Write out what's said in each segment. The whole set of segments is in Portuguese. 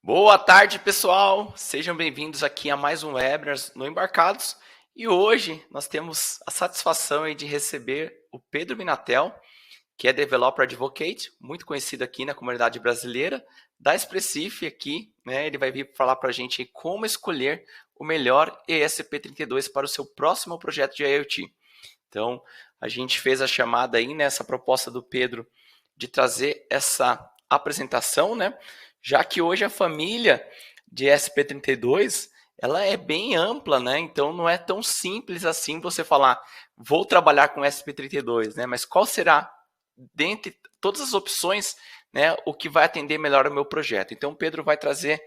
Boa tarde, pessoal! Sejam bem-vindos aqui a mais um webinar no Embarcados. E hoje nós temos a satisfação aí de receber o Pedro Minatel, que é Developer Advocate, muito conhecido aqui na comunidade brasileira, da Expressif aqui, né? Ele vai vir falar para a gente aí como escolher o melhor ESP32 para o seu próximo projeto de IoT. Então, a gente fez a chamada aí nessa proposta do Pedro de trazer essa apresentação, né? Já que hoje a família de SP32 ela é bem ampla, né? Então não é tão simples assim você falar, vou trabalhar com SP32, né? Mas qual será, dentre todas as opções, né, o que vai atender melhor ao meu projeto? Então o Pedro vai trazer,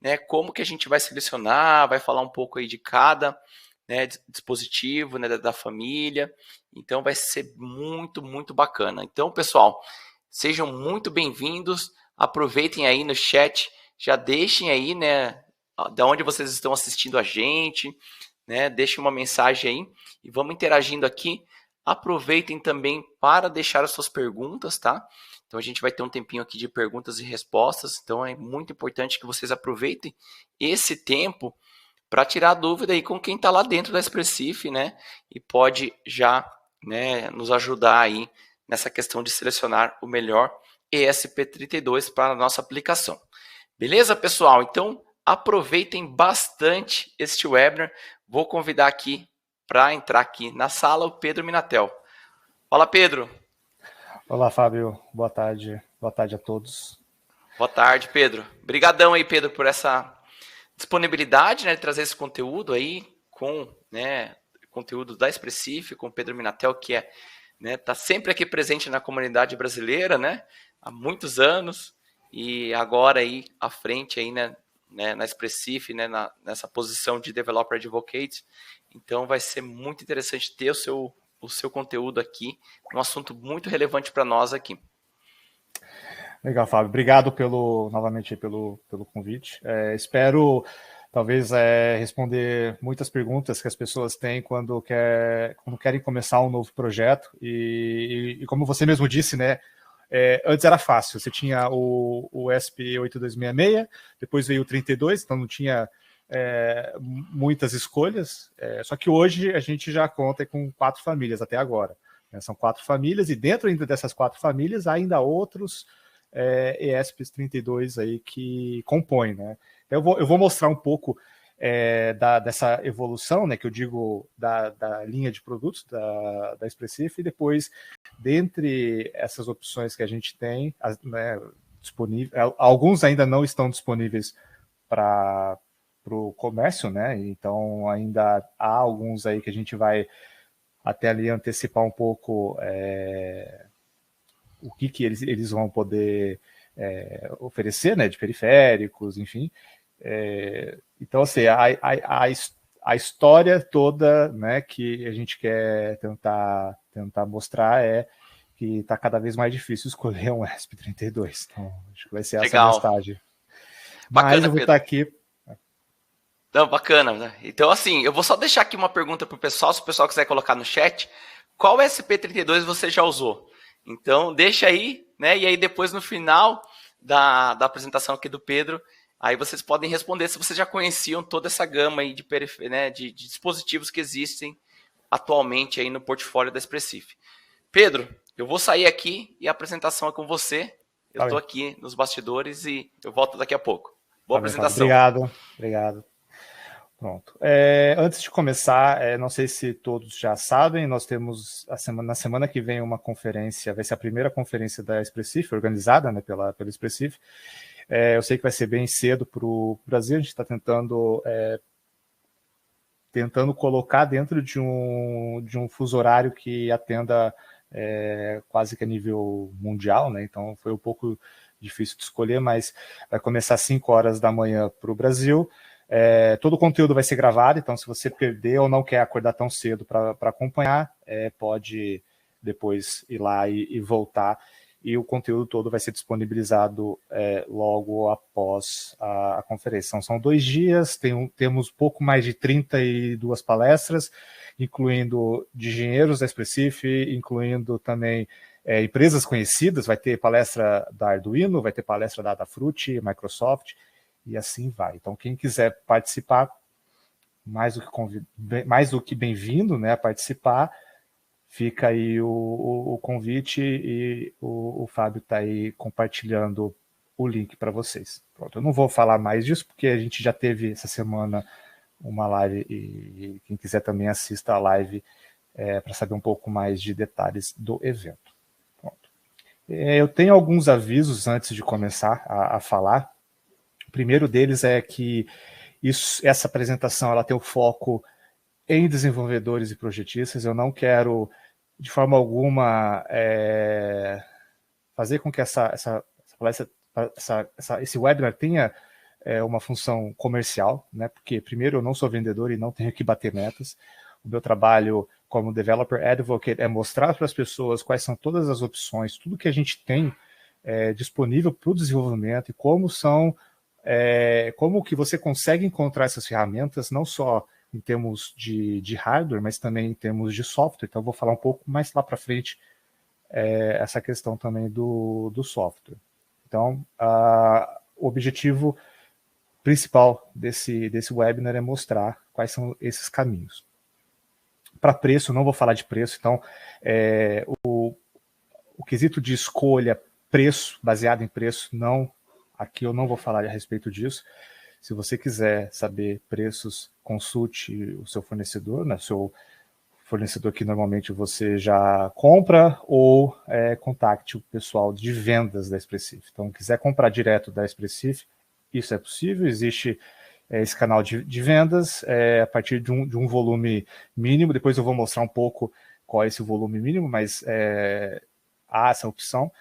né, como que a gente vai selecionar, vai falar um pouco aí de cada, né, dispositivo, né, da família. Então vai ser muito bacana. Então, pessoal, sejam muito bem-vindos. Aproveitem aí no chat, já deixem aí, né, da onde vocês estão assistindo a gente, né? Deixem uma mensagem aí e vamos interagindo aqui. Aproveitem também para deixar as suas perguntas, tá? Então a gente vai ter um tempinho aqui de perguntas e respostas, então é muito importante que vocês aproveitem esse tempo para tirar dúvida aí com quem está lá dentro da Expressif, né? E pode já, né, nos ajudar aí nessa questão de selecionar o melhor ESP32 para a nossa aplicação. Beleza, pessoal? Então, aproveitem bastante este webinar. Vou convidar aqui para entrar aqui na sala o Pedro Minatel. Fala, Pedro. Olá, Fábio. Boa tarde. Boa tarde a todos. Boa tarde, Pedro. Obrigadão aí, Pedro, por essa disponibilidade, né, de trazer esse conteúdo aí com, né, conteúdo da Expressif, com o Pedro Minatel, que é, né, tá sempre aqui presente na comunidade brasileira, né, há muitos anos, e agora aí à frente aí, né, na Expressif, né, nessa posição de Developer Advocate. Então vai ser muito interessante ter o seu conteúdo aqui, um assunto muito relevante para nós aqui. Legal, Fábio. Obrigado novamente pelo convite. Espero, talvez, responder muitas perguntas que as pessoas têm quando querem começar um novo projeto. E como você mesmo disse, né? Antes era fácil. Você tinha o ESP8266, depois veio o 32, então não tinha muitas escolhas. Só que hoje a gente já conta com 4 famílias até agora. Né? São 4 famílias e dentro ainda dessas 4 famílias há ainda outros ESPs 32 aí que compõem, né? Então eu vou mostrar um pouco dessa evolução, né, que eu digo da linha de produtos da Expressif, e depois, dentre essas opções que a gente tem, né, disponível, alguns ainda não estão disponíveis para o comércio, né? Então ainda há alguns aí que a gente vai até ali antecipar um pouco o que eles vão poder oferecer, né, de periféricos, enfim. Então, assim, a história toda, né, que a gente quer tentar mostrar é que está cada vez mais difícil escolher um ESP32. Então, acho que vai ser essa a mensagem. Mas Bacana, eu vou Pedro. estar aqui. Não, bacana, né? Então, assim, eu vou só deixar aqui uma pergunta para o pessoal, se o pessoal quiser colocar no chat. Qual SP32 você já usou? Então, deixa aí, né? E aí, depois, no final da apresentação aqui do Pedro, aí vocês podem responder se vocês já conheciam toda essa gama aí de dispositivos que existem atualmente aí no portfólio da Expressif. Pedro, eu vou sair aqui e a apresentação é com você. Eu estou aqui nos bastidores e eu volto daqui a pouco. Boa apresentação. Obrigado. Pronto. Antes de começar, não sei se todos já sabem, nós temos na semana que vem uma conferência, vai ser a primeira conferência da Expressif, organizada, né, pela Expressif. Eu sei que vai ser bem cedo para o Brasil, a gente está tentando colocar dentro de um fuso horário que atenda quase que a nível mundial, né? Então foi um pouco difícil de escolher, mas vai começar às 5 horas da manhã para o Brasil. Todo o conteúdo vai ser gravado, então se você perder ou não quer acordar tão cedo para acompanhar, pode depois ir lá e voltar, e o conteúdo todo vai ser disponibilizado logo após a conferência. Então, são 2 dias, temos pouco mais de 32 palestras, incluindo de engenheiros da Expressif, incluindo também empresas conhecidas. Vai ter palestra da Arduino, vai ter palestra da Adafruit, Microsoft, e assim vai. Então, quem quiser participar, mais do que bem-vindo, né, a participar. Fica aí o convite e o Fábio está aí compartilhando o link para vocês. Pronto, eu não vou falar mais disso, porque a gente já teve essa semana uma live e quem quiser também assista a live para saber um pouco mais de detalhes do evento. Pronto. Eu tenho alguns avisos antes de começar a falar. O primeiro deles é que essa apresentação ela tem o foco em desenvolvedores e projetistas. Eu não quero, de forma alguma, fazer com que esse webinar tenha uma função comercial, né? Porque, primeiro, eu não sou vendedor e não tenho que bater metas. O meu trabalho como Developer Advocate é mostrar para as pessoas quais são todas as opções, tudo que a gente tem disponível para o desenvolvimento e como que você consegue encontrar essas ferramentas, não só em termos de hardware, mas também em termos de software. Então, eu vou falar um pouco mais lá para frente essa questão também do software. Então, o objetivo principal desse webinar é mostrar quais são esses caminhos. Para preço, não vou falar de preço, então, o quesito de escolha, preço, baseado em preço, aqui eu não vou falar a respeito disso. Se você quiser saber preços, consulte o seu fornecedor, né? Seu fornecedor que normalmente você já compra, ou contacte o pessoal de vendas da Expressif. Então, quiser comprar direto da Expressif, isso é possível, existe esse canal de vendas a partir de um volume mínimo. Depois eu vou mostrar um pouco qual é esse volume mínimo, mas há essa opção.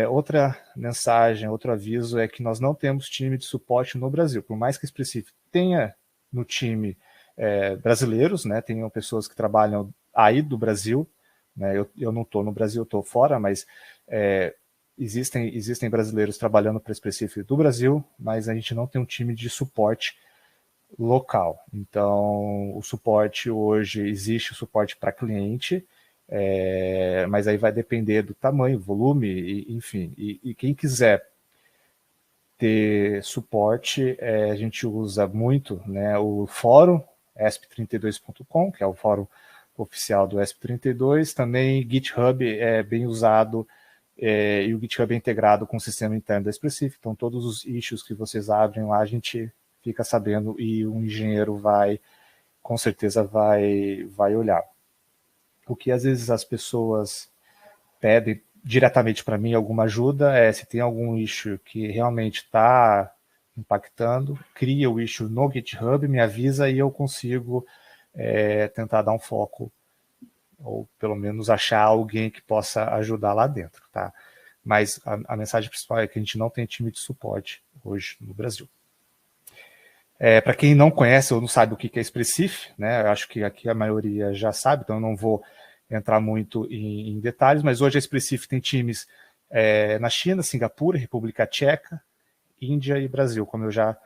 Outra mensagem, outro aviso é que nós não temos time de suporte no Brasil. Por mais que a Expressif tenha no time brasileiros, né, tenham pessoas que trabalham aí do Brasil, né, eu não estou no Brasil, eu estou fora, mas existem brasileiros trabalhando para a Expressif do Brasil, mas a gente não tem um time de suporte local. Então, o suporte hoje, existe o suporte para cliente, mas aí vai depender do tamanho, volume, enfim. E quem quiser ter suporte, a gente usa muito, né, o fórum esp32.com, que é o fórum oficial do ESP32. Também GitHub é bem usado, e o GitHub é integrado com o sistema interno da Expressif. Então, todos os issues que vocês abrem lá, a gente fica sabendo e o engenheiro com certeza vai olhar. O que às vezes as pessoas pedem diretamente para mim alguma ajuda se tem algum issue que realmente está impactando, cria o issue no GitHub, me avisa e eu consigo tentar dar um foco, ou pelo menos achar alguém que possa ajudar lá dentro, tá? Mas a mensagem principal é que a gente não tem time de suporte hoje no Brasil. Para quem não conhece ou não sabe o que é Expressif, né, eu acho que aqui a maioria já sabe, então eu não vou entrar muito em detalhes, mas hoje a Expressif tem times na China, Singapura, República Tcheca, Índia e Brasil, como eu já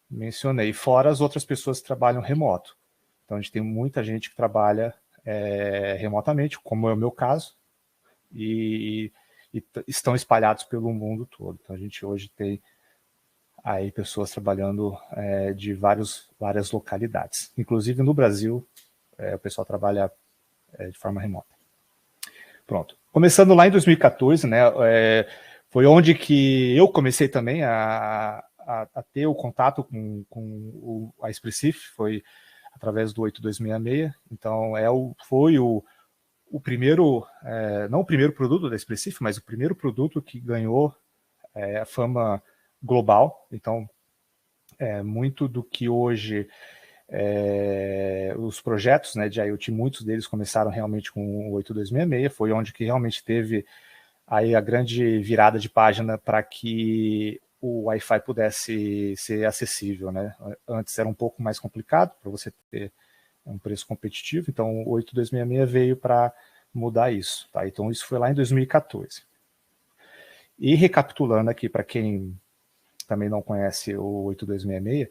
mencionei, fora as outras pessoas que trabalham remoto. Então a gente tem muita gente que trabalha remotamente, como é o meu caso, e estão espalhados pelo mundo todo. Então a gente hoje tem aí pessoas trabalhando de várias localidades. Inclusive no Brasil, o pessoal trabalha de forma remota. Pronto. Começando lá em 2014, né, foi onde que eu comecei também a ter o contato com a Expressif, foi através do 8266. Então, foi o primeiro, não o primeiro produto da Expressif, mas o primeiro produto que ganhou a fama global. Então, muito do que hoje os projetos, né, de IoT, muitos deles começaram realmente com o 8266, foi onde que realmente teve aí a grande virada de página para que o Wi-Fi pudesse ser acessível, né? Antes era um pouco mais complicado para você ter um preço competitivo, então o 8266 veio para mudar isso, tá? Então isso foi lá em 2014. E recapitulando aqui para quem também não conhece o 8266,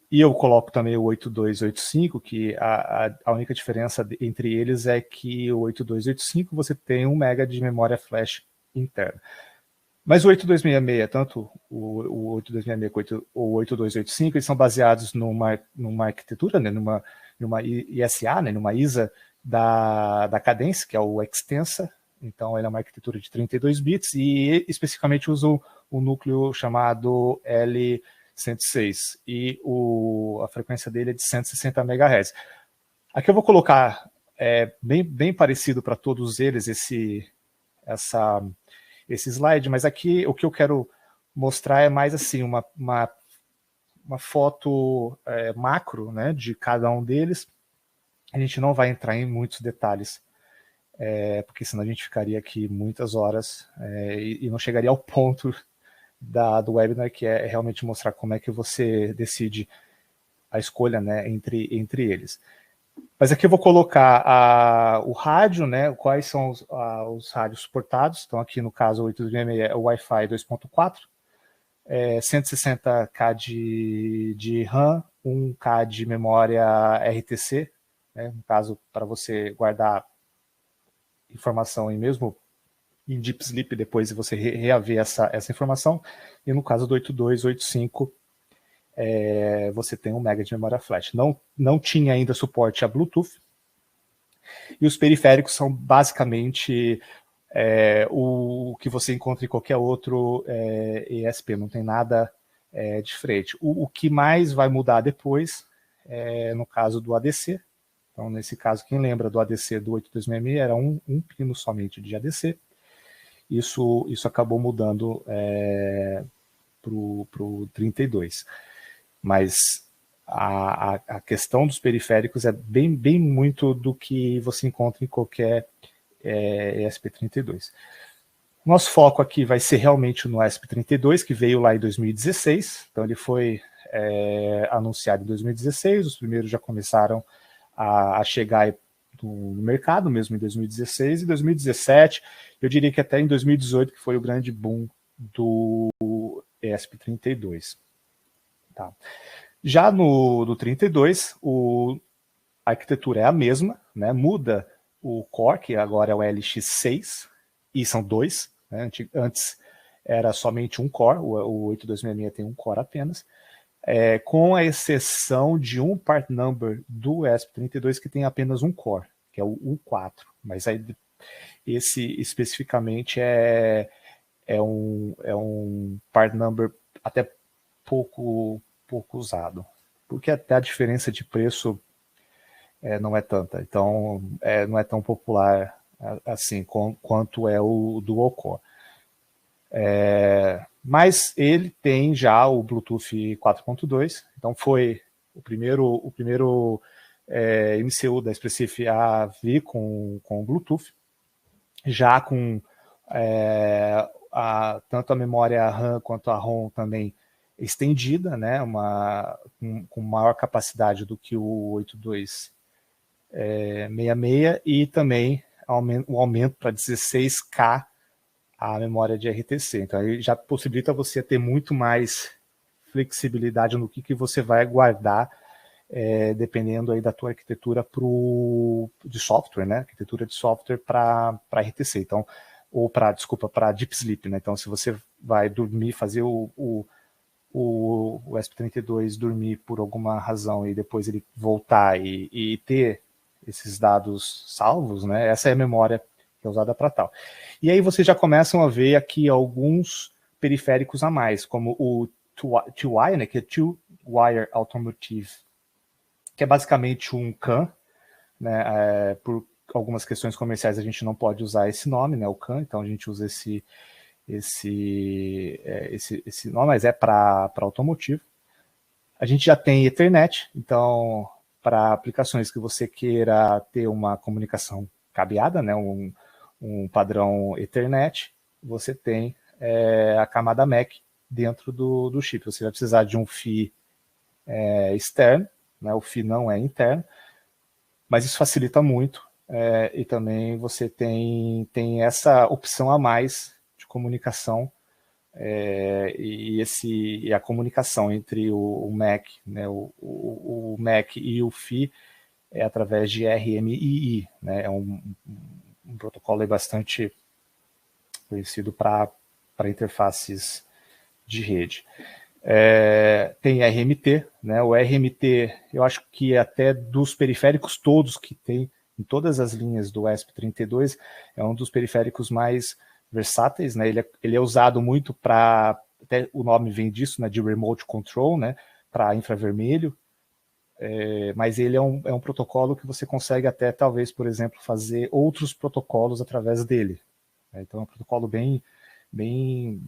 e eu coloco também o 8285, que a única diferença entre eles é que o 8285 você tem 1 MB de memória flash interna. Mas o 8266, tanto o 8266 quanto o 8285, eles são baseados numa arquitetura, né, numa ISA, né, numa ISA da Cadence, que é o Extensa. Então, ela é uma arquitetura de 32 bits e especificamente usa o núcleo chamado L106 e a frequência dele é de 160 MHz. Aqui eu vou colocar bem parecido para todos eles esse slide, mas aqui o que eu quero mostrar é mais assim uma foto macro, né, de cada um deles. A gente não vai entrar em muitos detalhes, porque senão a gente ficaria aqui muitas horas e não chegaria ao ponto do webinar, que é realmente mostrar como é que você decide a escolha, né, entre eles. Mas aqui eu vou colocar o rádio, né, quais são os rádios suportados. Então aqui no caso o 866 é o Wi-Fi 2.4, 160K de RAM, 1K de memória RTC, né, no caso para você guardar informação mesmo em Deep Sleep depois você reaver essa informação. E no caso do 8285 você tem 1 MB de memória flash. Não tinha ainda suporte a Bluetooth. E os periféricos são basicamente o que você encontra em qualquer outro ESP, não tem nada diferente. O que mais vai mudar depois no caso do ADC. Então, nesse caso, quem lembra do ADC do 8266 era um pino somente de ADC. Isso acabou mudando para o 32. Mas a questão dos periféricos é bem muito do que você encontra em qualquer ESP32. Nosso foco aqui vai ser realmente no ESP32, que veio lá em 2016. Então ele foi anunciado em 2016, os primeiros já começaram a chegar no mercado, mesmo em 2016 e 2017. Eu diria que até em 2018, que foi o grande boom do ESP32. Tá. Já no 32, a arquitetura é a mesma, né? Muda o core, que agora é o LX6, e são dois. Né? Antes era somente um core, o 8266 tem um core apenas, com a exceção de um part number do ESP32 que tem apenas um core, que é o U4. Mas aí esse especificamente é um part number até pouco usado, porque até a diferença de preço não é tanta, então não é tão popular assim quanto é o dual core. Mas ele tem já o Bluetooth 4.2, então foi o primeiro MCU da Expressif a vir com o Bluetooth, já com tanto a memória RAM quanto a ROM também estendida, né, com maior capacidade do que o 8266 e também o aumento para 16K a memória de RTC. Então aí já possibilita você ter muito mais flexibilidade no que você vai guardar, dependendo aí da tua arquitetura de software, né, arquitetura de software para RTC. Então, ou para Deep Sleep, né? Então, se você vai dormir, fazer o ESP32 dormir por alguma razão e depois ele voltar e ter esses dados salvos, né? Essa é a memória que é usada para tal. E aí vocês já começam a ver aqui alguns periféricos a mais, como o 2-wire, né? Que é Two Wire Automotive, que é basicamente um CAN, né? Por algumas questões comerciais a gente não pode usar esse nome, né? O CAN, então a gente usa esse nome, mas é para automotivo. A gente já tem Ethernet, então para aplicações que você queira ter uma comunicação cabeada, né, um padrão Ethernet, você tem a camada MAC dentro do chip. Você vai precisar de um fio externo, né, o fio não é interno, mas isso facilita muito e também você tem essa opção a mais de comunicação e a comunicação entre o MAC, né, o MAC e o FI é através de RMII, né, é um protocolo bastante conhecido para interfaces de rede. Tem RMT, né? O RMT, eu acho que até dos periféricos todos que tem em todas as linhas do ESP32, é um dos periféricos mais versáteis, né? Ele é usado muito para, até o nome vem disso, né? De remote control, né? Para infravermelho, mas ele é um protocolo que você consegue até, talvez, por exemplo, fazer outros protocolos através dele. Então é um protocolo bem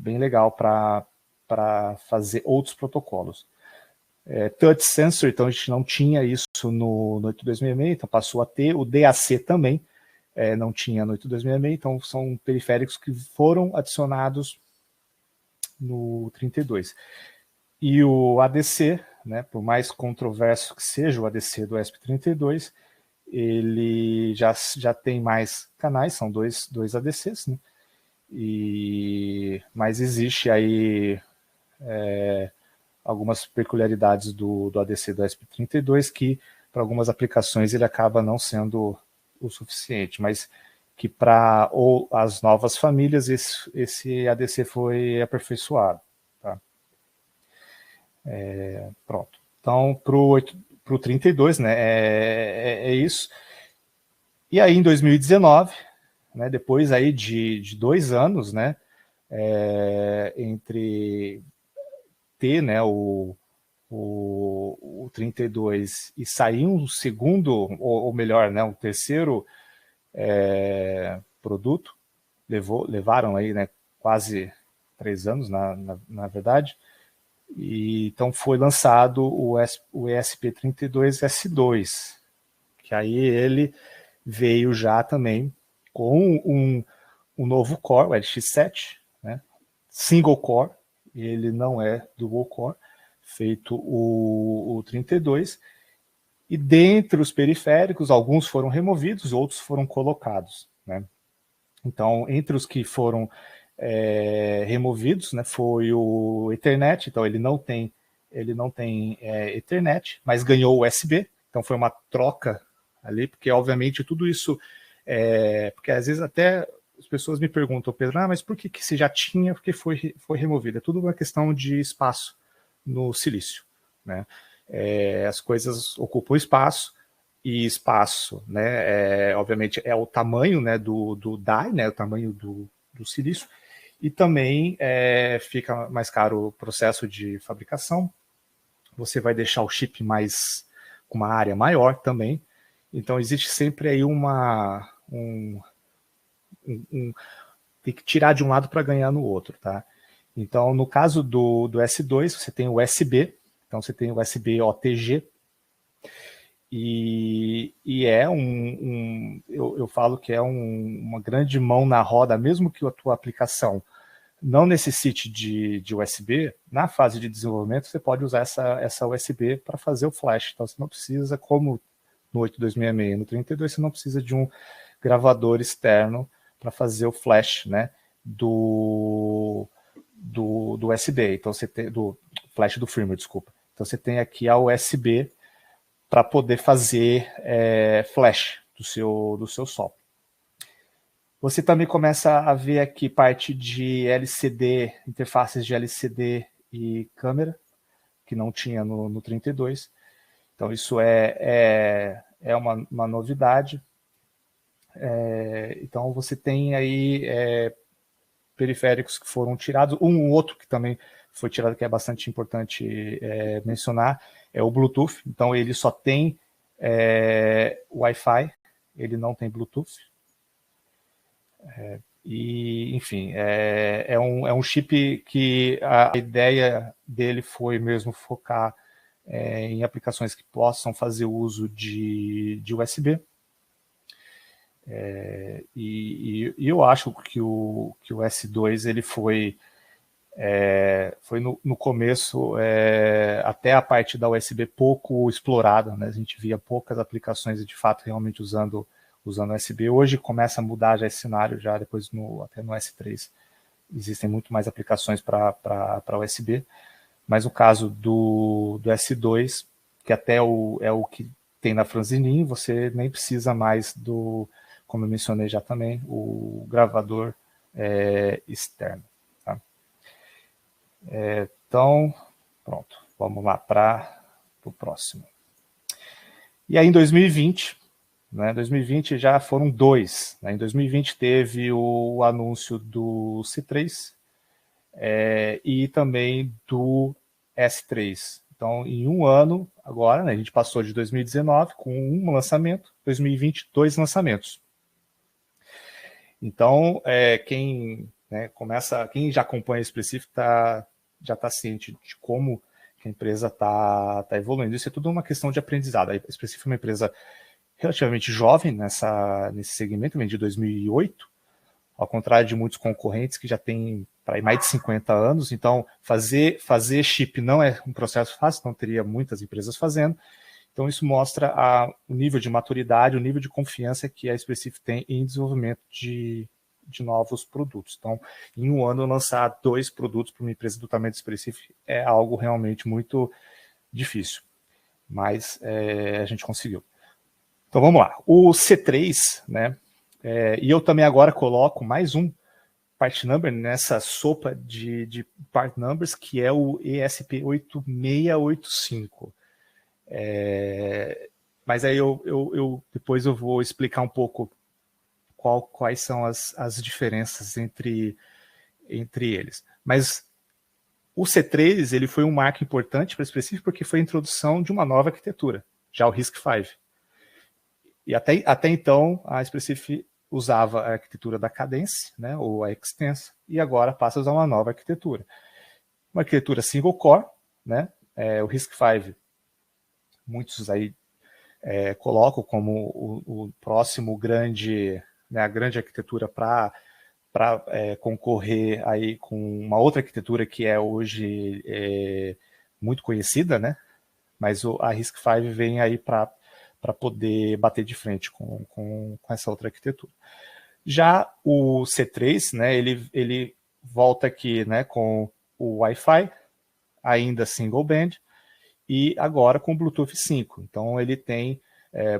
legal para fazer outros protocolos. Touch Sensor, então a gente não tinha isso no 8266, então passou a ter. O DAC também não tinha no 8266, então são periféricos que foram adicionados no 32. E o ADC, né, por mais controverso que seja o ADC do ESP32, ele já tem mais canais, são dois ADCs, né? Mas existe aí algumas peculiaridades do ADC do ESP32 que, para algumas aplicações, ele acaba não sendo o suficiente, mas que para as novas famílias esse ADC foi aperfeiçoado. Tá? Pronto. Então, para o 32, né, é isso. E aí, em 2019, né, depois aí de 2 anos, né, entre ter, né, o 32 e sair um segundo, ou melhor, né, um terceiro produto, levaram aí, né, quase 3 anos, na verdade, e então foi lançado o ESP32S2, que aí ele veio já também com um novo core, o LX7, né, single core, ele não é dual core, feito o 32, e dentre os periféricos, alguns foram removidos, outros foram colocados, né? Então, entre os que foram removidos, né, foi o Ethernet, então ele não tem Ethernet, mas ganhou USB, então foi uma troca ali, porque obviamente tudo isso, porque às vezes até as pessoas me perguntam, Pedro, mas por que se já tinha, porque foi removido? É tudo uma questão de espaço no silício, né? As coisas ocupam espaço, e espaço, né, obviamente é o tamanho, né, do die, né, o tamanho do silício, e também fica mais caro o processo de fabricação, você vai deixar o chip com uma área maior também, então existe sempre aí tem que tirar de um lado para ganhar no outro, tá? Então, no caso do S2, você tem o USB, então você tem o USB OTG, e eu falo que é uma grande mão na roda, mesmo que a tua aplicação não necessite de USB, na fase de desenvolvimento você pode usar essa USB para fazer o flash, então você não precisa, como no 8266 e no 32, você não precisa de um gravador externo para fazer o flash, né, do USB, então você tem do flash do firmware, desculpa. Então você tem aqui a USB para poder fazer flash do seu software. Você também começa a ver aqui parte de LCD, interfaces de LCD e câmera, que não tinha no 32. Então isso é uma novidade. Então você tem aí periféricos que foram tirados. Um outro que também foi tirado, que é bastante importante mencionar, é o Bluetooth. Então ele só tem Wi-Fi, ele não tem Bluetooth. E, enfim, é um chip que a ideia dele foi mesmo focar em aplicações que possam fazer uso de USB. E eu acho que o S2 ele foi no começo até a parte da USB pouco explorada, né? A gente via poucas aplicações de fato realmente usando USB. Hoje começa a mudar já esse cenário, já depois até no S3 existem muito mais aplicações para USB, mas no caso do S2, que até é o que tem na Franzinin, você nem precisa mais como eu mencionei já também, o gravador externo. Tá? Então, pronto, vamos lá para o próximo. E aí em 2020, né, 2020 já foram dois. Né, em 2020 teve o anúncio do C3 e também do S3. Então, em um ano, agora, né, a gente passou de 2019 com um lançamento, 2020, dois lançamentos. Então, quem quem já acompanha esse específico já está ciente de como que a empresa está evoluindo. Isso é tudo uma questão de aprendizado. A Específico é uma empresa relativamente jovem nesse segmento, vem de 2008, ao contrário de muitos concorrentes que já têm mais de 50 anos. Então, fazer chip não é um processo fácil, não teria muitas empresas fazendo. Então, isso mostra o nível de maturidade, o nível de confiança que a Specific tem em desenvolvimento de novos produtos. Então, em um ano, lançar dois produtos para uma empresa do tamanho da Specific é algo realmente muito difícil, mas a gente conseguiu. Então, vamos lá. O C3, né? E eu também agora coloco mais um part number nessa sopa de part numbers, que é o ESP8685. Mas aí depois eu vou explicar um pouco quais são as diferenças entre eles. Mas o C3 ele foi um marco importante para a Specific porque foi a introdução de uma nova arquitetura, já o RISC-V. E até então a Specific usava a arquitetura da Cadence, né, ou a Extensa, e agora passa a usar uma nova arquitetura. Uma arquitetura single core, né, o RISC-V, muitos aí colocam como o próximo grande, né, a grande arquitetura para concorrer aí com uma outra arquitetura que é hoje muito conhecida, né, mas a RISC-V vem aí para poder bater de frente com essa outra arquitetura. Já o C3, né, ele volta aqui, né, com o Wi-Fi, ainda single band, e agora com o Bluetooth 5. Então ele tem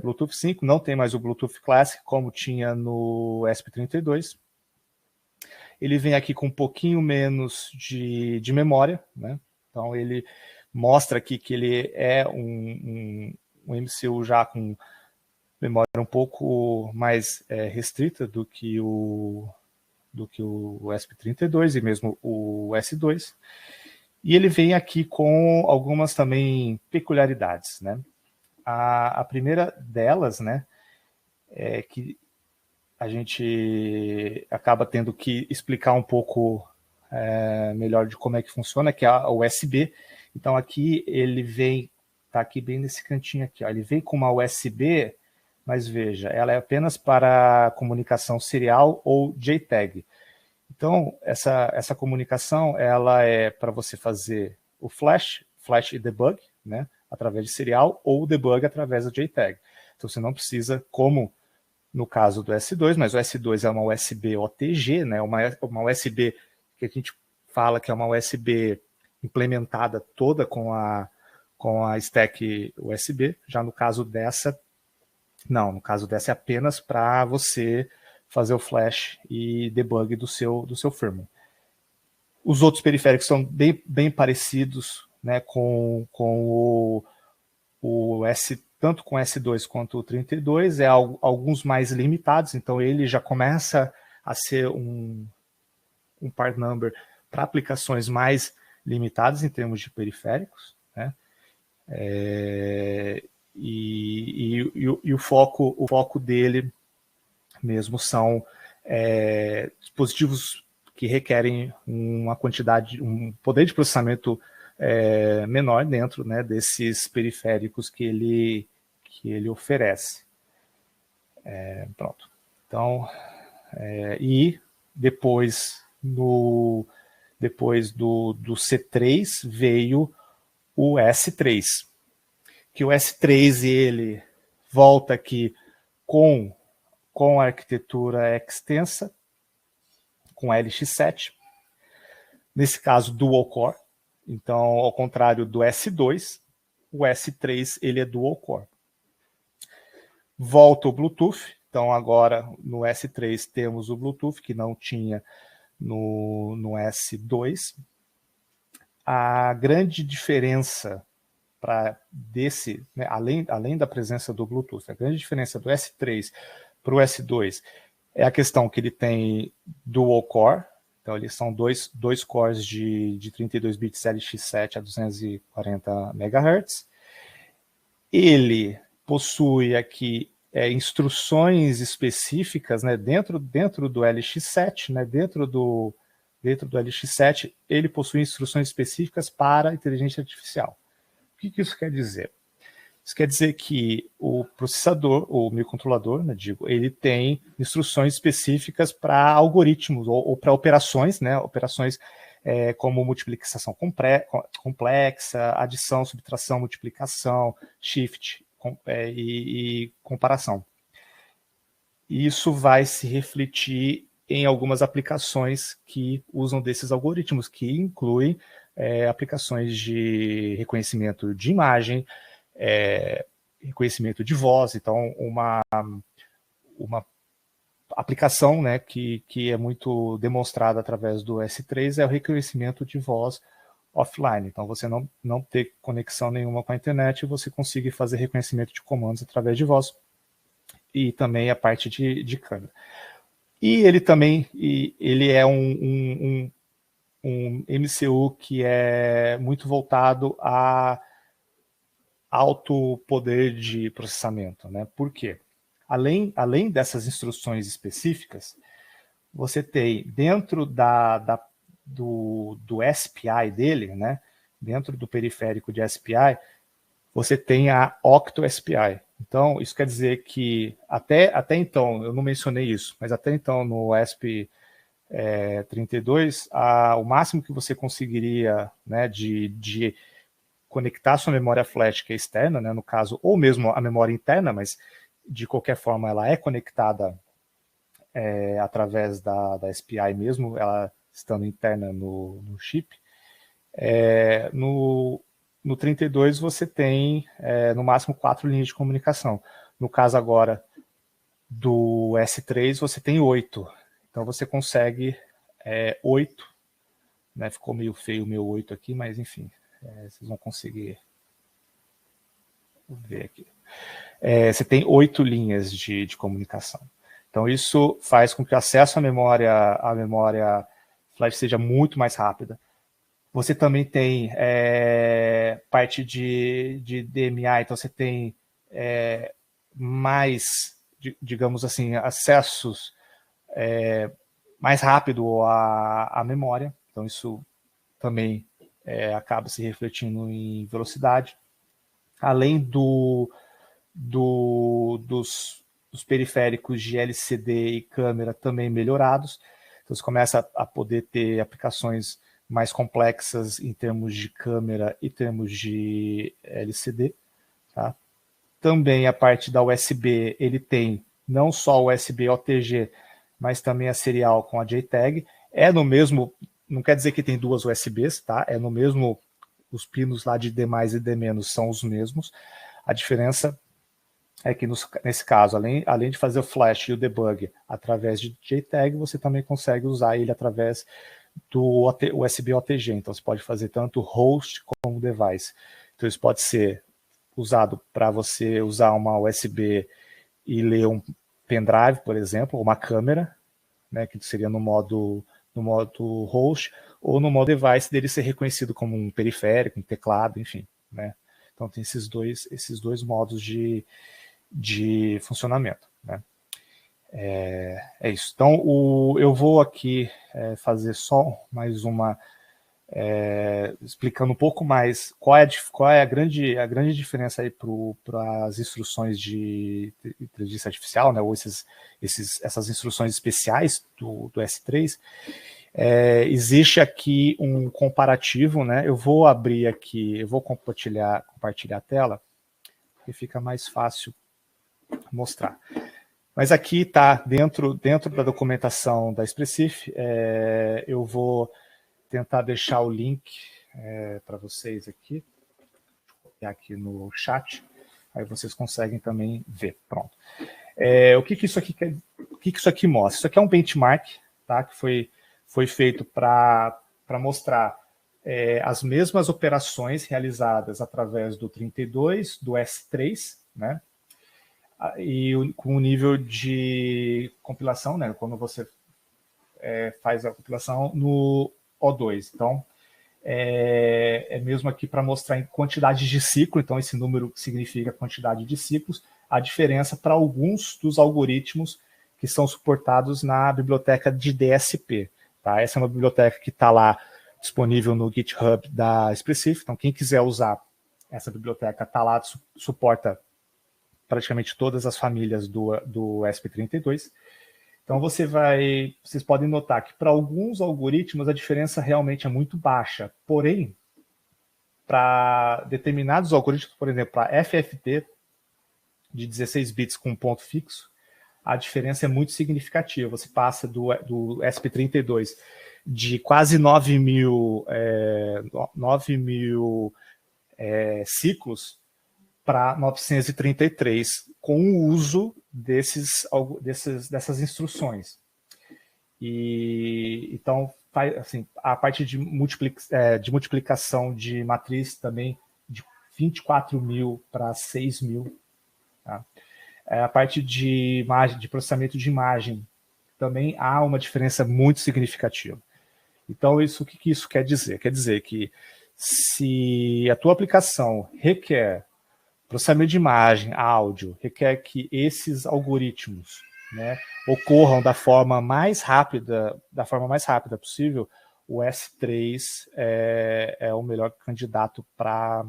Bluetooth 5, não tem mais o Bluetooth Classic, como tinha no ESP32. Ele vem aqui com um pouquinho menos de memória, né? Então ele mostra aqui que ele é um MCU já com memória um pouco mais restrita do que o ESP32 e mesmo o S2. E ele vem aqui com algumas também peculiaridades, né? A primeira delas, né, é que a gente acaba tendo que explicar um pouco melhor de como é que funciona, que é a USB. Então aqui ele vem, tá aqui bem nesse cantinho aqui, ó, ele vem com uma USB, mas veja, ela é apenas para comunicação serial ou JTAG. Então essa comunicação ela é para você fazer o flash e debug, né, através de serial, ou debug através do JTAG. Então você não precisa, como no caso do S2, mas o S2 é uma USB OTG, né, uma USB que a gente fala que é uma USB implementada toda com a stack USB. Já no caso dessa, não, no caso dessa é apenas para você fazer o flash e debug do seu firmware. Os outros periféricos são bem parecidos, né, com o S, tanto com o S2 quanto o 32, alguns mais limitados, então ele já começa a ser um part number para aplicações mais limitadas em termos de periféricos, né? E o foco dele mesmo são dispositivos que requerem uma quantidade, um poder de processamento menor dentro, né, desses periféricos que ele oferece. Pronto. Então, e depois do C3 veio o S3, que o S3 ele volta aqui com a arquitetura extensa, com LX7, nesse caso dual core. Então, ao contrário do S2, o S3 ele é dual core. Volta o Bluetooth, então agora no S3 temos o Bluetooth, que não tinha no S2. a grande diferença desse, né, além da presença do Bluetooth, a grande diferença do S3 para o S2 é a questão que ele tem dual core, então eles são dois cores de 32 bits LX7 a 240 MHz. Ele possui aqui instruções específicas, né, dentro do LX7, né, dentro do LX7, ele possui instruções específicas para inteligência artificial. O que isso quer dizer? Isso quer dizer que o processador, o microcontrolador, né, ele tem instruções específicas para algoritmos ou para operações, né, como multiplicação complexa, adição, subtração, multiplicação, shift e comparação. E isso vai se refletir em algumas aplicações que usam desses algoritmos, que incluem aplicações de reconhecimento de imagem, reconhecimento de voz. Então, uma aplicação, né, que é muito demonstrada através do S3 é o reconhecimento de voz offline. Então, você não ter conexão nenhuma com a internet, você consegue fazer reconhecimento de comandos através de voz e também a parte de câmera. E ele é um MCU que é muito voltado a alto poder de processamento, né? Por quê? Além dessas instruções específicas, você tem dentro do SPI dele, né? Dentro do periférico de SPI, você tem a Octo SPI. Então, isso quer dizer que até então, eu não mencionei isso, mas até então no ESP32, o máximo que você conseguiria, né, de conectar sua memória flash, que é externa, né, no caso, ou mesmo a memória interna, mas de qualquer forma ela é conectada através da SPI mesmo, ela estando interna no chip. No 32 você tem no máximo 4 linhas de comunicação. No caso agora do S3 você tem 8. Então você consegue 8, né? Ficou meio feio o meu 8 aqui, mas enfim, vocês vão conseguir ver aqui. Você tem 8 linhas de comunicação. Então isso faz com que o acesso à memória flash seja muito mais rápida. Você também tem parte de DMA, então você tem mais, digamos assim, acessos mais rápido à memória. Então isso também acaba se refletindo em velocidade. Além dos periféricos de LCD e câmera também melhorados. Então você começa a poder ter aplicações mais complexas em termos de câmera e termos de LCD. Tá? Também a parte da USB, ele tem não só o USB OTG, mas também a serial com a JTAG. É no mesmo, não quer dizer que tem duas USBs, tá? É no mesmo, os pinos lá de D+, e D- são os mesmos. A diferença é que nesse caso, além de fazer o flash e o debug através de JTAG, você também consegue usar ele através do USB OTG. Então você pode fazer tanto host como device. Então isso pode ser usado para você usar uma USB e ler um pendrive, por exemplo, ou uma câmera, né, que seria no modo host, ou no modo device dele ser reconhecido como um periférico, um teclado, enfim, né? Então tem esses dois modos de funcionamento, né? É isso. Então eu vou aqui fazer só mais uma explicando um pouco mais qual é a grande diferença aí para as instruções de inteligência artificial, né, ou essas instruções especiais do S3. Existe aqui um comparativo, né? Eu vou abrir aqui, eu vou compartilhar a tela, porque fica mais fácil mostrar. Mas aqui está dentro da documentação da Expressif. Eu vou tentar deixar o link para vocês aqui, aqui no chat, aí vocês conseguem também ver. Pronto. O que isso aqui quer? O que isso aqui mostra? Isso aqui é um benchmark, tá? Que foi feito para mostrar as mesmas operações realizadas através do 32, do S3, né? E com o nível de compilação, né? Quando você faz a compilação no O2. Então, mesmo aqui para mostrar em quantidade de ciclo, então esse número significa quantidade de ciclos, a diferença para alguns dos algoritmos que são suportados na biblioteca de DSP. Tá? Essa é uma biblioteca que está lá disponível no GitHub da Expressif, então quem quiser usar essa biblioteca está lá, suporta praticamente todas as famílias do ESP32. Então vocês podem notar que para alguns algoritmos a diferença realmente é muito baixa, porém, para determinados algoritmos, por exemplo, para FFT de 16 bits com ponto fixo, a diferença é muito significativa. Você passa do ESP32 de quase 9 mil ciclos para 933, com o uso dessas instruções. E então, assim, a parte de multiplicação de matriz também de 24 mil para 6 mil. Tá? A parte de processamento de imagem também há uma diferença muito significativa. Então, o que isso quer dizer? Quer dizer que se a tua aplicação requer processamento de imagem, áudio, requer que esses algoritmos, né, ocorram da forma mais rápida possível, o S3 é o melhor candidato para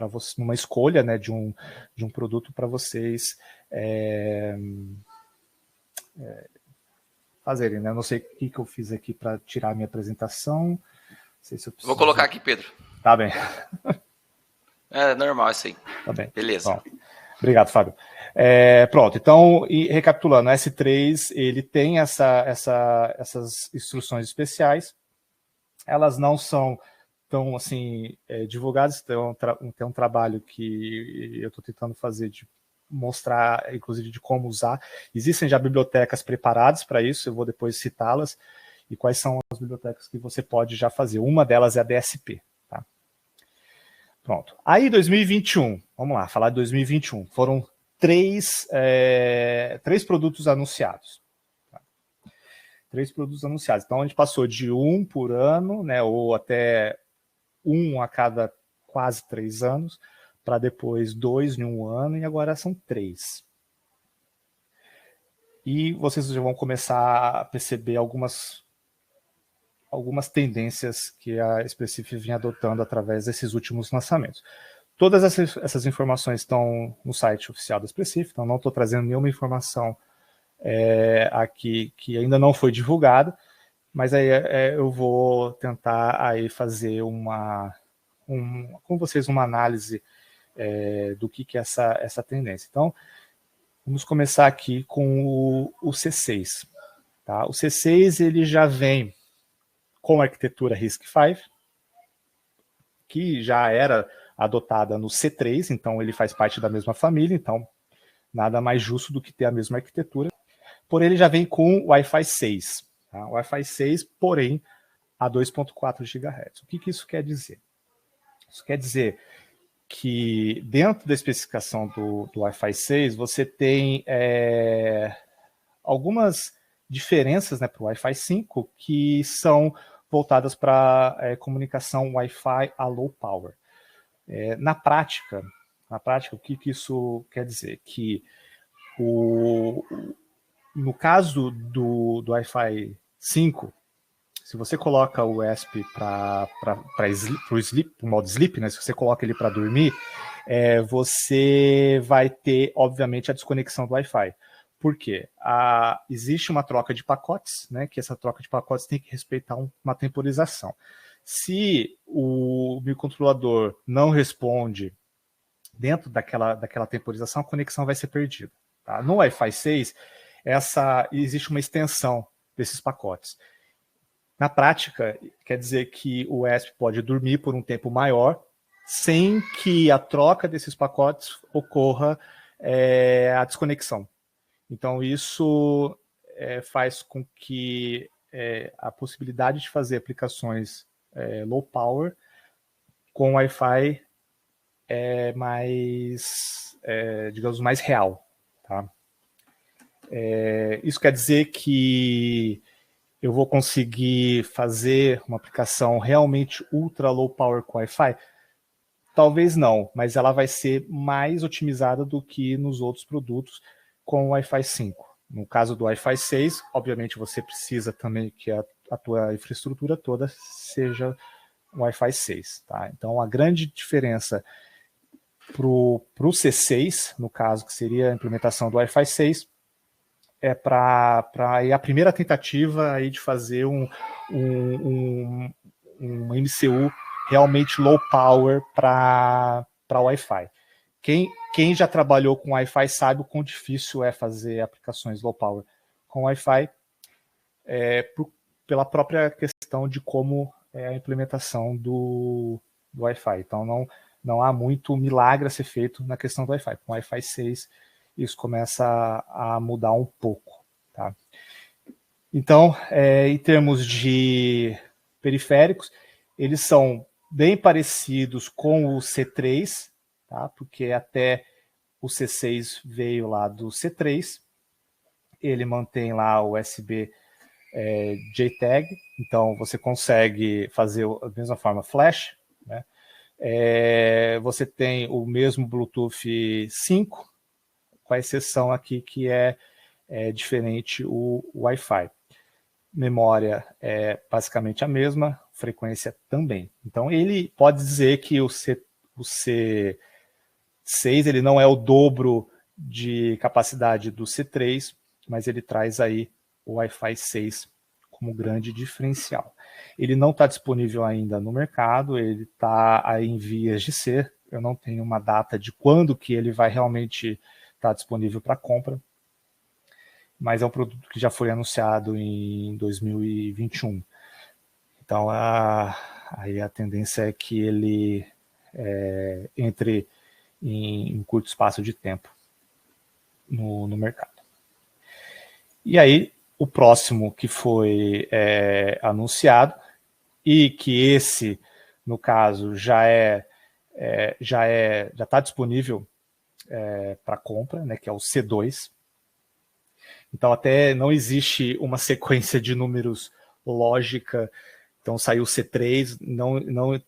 você, numa escolha, né, de um produto para vocês fazerem. Né? Eu não sei o que eu fiz aqui para tirar a minha apresentação. Não sei se eu preciso... Vou colocar aqui, Pedro. Tá bem. É normal isso aí. Tá bem. Beleza. Bom, obrigado, Fábio. Pronto, então, recapitulando, o S3 ele tem essas instruções especiais. Elas não são tão assim divulgadas. Tem um trabalho que eu estou tentando fazer de mostrar, inclusive, de como usar. Existem já bibliotecas preparadas para isso, eu vou depois citá-las, e quais são as bibliotecas que você pode já fazer. Uma delas é a DSP. Tá? Pronto. Aí, 2021, vamos lá, falar de 2021. Foram três produtos anunciados. Tá? 3 produtos anunciados. Então, a gente passou de 1 por ano, né, ou até 1 a cada quase 3 anos, para depois 2 em 1 ano, e agora são 3. E vocês já vão começar a perceber algumas tendências que a Expressif vinha adotando através desses últimos lançamentos. Todas essas informações estão no site oficial da Expressif, então não estou trazendo nenhuma informação aqui que ainda não foi divulgada, mas aí eu vou tentar aí fazer com vocês uma análise do que é essa tendência. Então, vamos começar aqui com o C6. Tá? O C6 ele já vem com a arquitetura RISC-V, que já era adotada no C3, então ele faz parte da mesma família, então nada mais justo do que ter a mesma arquitetura. Porém, ele já vem com Wi-Fi 6. Tá? Wi-Fi 6, porém, a 2.4 GHz. O que isso quer dizer? Isso quer dizer que dentro da especificação do Wi-Fi 6, você tem algumas diferenças, né, para o Wi-Fi 5 que são voltadas para comunicação Wi-Fi a low power. Na prática, o que isso quer dizer? Que no caso do Wi-Fi 5, se você coloca o ESP para o modo sleep, né, se você coloca ele para dormir, você vai ter, obviamente, a desconexão do Wi-Fi. Por quê? Existe uma troca de pacotes, né, que essa troca de pacotes tem que respeitar uma temporização. Se o microcontrolador não responde dentro daquela temporização, a conexão vai ser perdida. Tá? No Wi-Fi 6, existe uma extensão desses pacotes. Na prática, quer dizer que o ESP pode dormir por um tempo maior, sem que a troca desses pacotes ocorra a desconexão. Então, isso faz com que a possibilidade de fazer aplicações low power com Wi-Fi mais, digamos, mais real. Tá? Isso quer dizer que eu vou conseguir fazer uma aplicação realmente ultra low power com Wi-Fi? Talvez não, mas ela vai ser mais otimizada do que nos outros produtos com o Wi-Fi 5. No caso do Wi-Fi 6, obviamente você precisa também que a tua infraestrutura toda seja Wi-Fi 6. Tá? Então a grande diferença para o C6, no caso, que seria a implementação do Wi-Fi 6, é para a primeira tentativa aí de fazer um MCU realmente low power para Wi-Fi. Quem já trabalhou com Wi-Fi sabe o quão difícil é fazer aplicações low power com Wi-Fi, pela própria questão de como é a implementação do Wi-Fi. Então não há muito milagre a ser feito na questão do Wi-Fi. Com Wi-Fi 6 isso começa a mudar um pouco. Tá? Então, em termos de periféricos, eles são bem parecidos com o C3, tá? Porque até o C6 veio lá do C3, ele mantém lá o USB JTAG, então você consegue fazer da mesma forma flash, né? Você tem o mesmo Bluetooth 5, com a exceção aqui que é diferente o Wi-Fi. Memória é basicamente a mesma, frequência também. Então ele pode dizer que o C6 ele não é o dobro de capacidade do C3, mas ele traz aí o Wi-Fi 6 como grande diferencial. Ele não está disponível ainda no mercado, ele está aí em vias de ser. Eu não tenho uma data de quando que ele vai realmente estar disponível para compra, mas é um produto que já foi anunciado em 2021. Então, aí a tendência é que ele entre em curto espaço de tempo no mercado. E aí, o próximo que foi anunciado, e que esse, no caso, já está disponível para compra, né, que é o C2. Então, até não existe uma sequência de números lógica. Então, saiu o C3,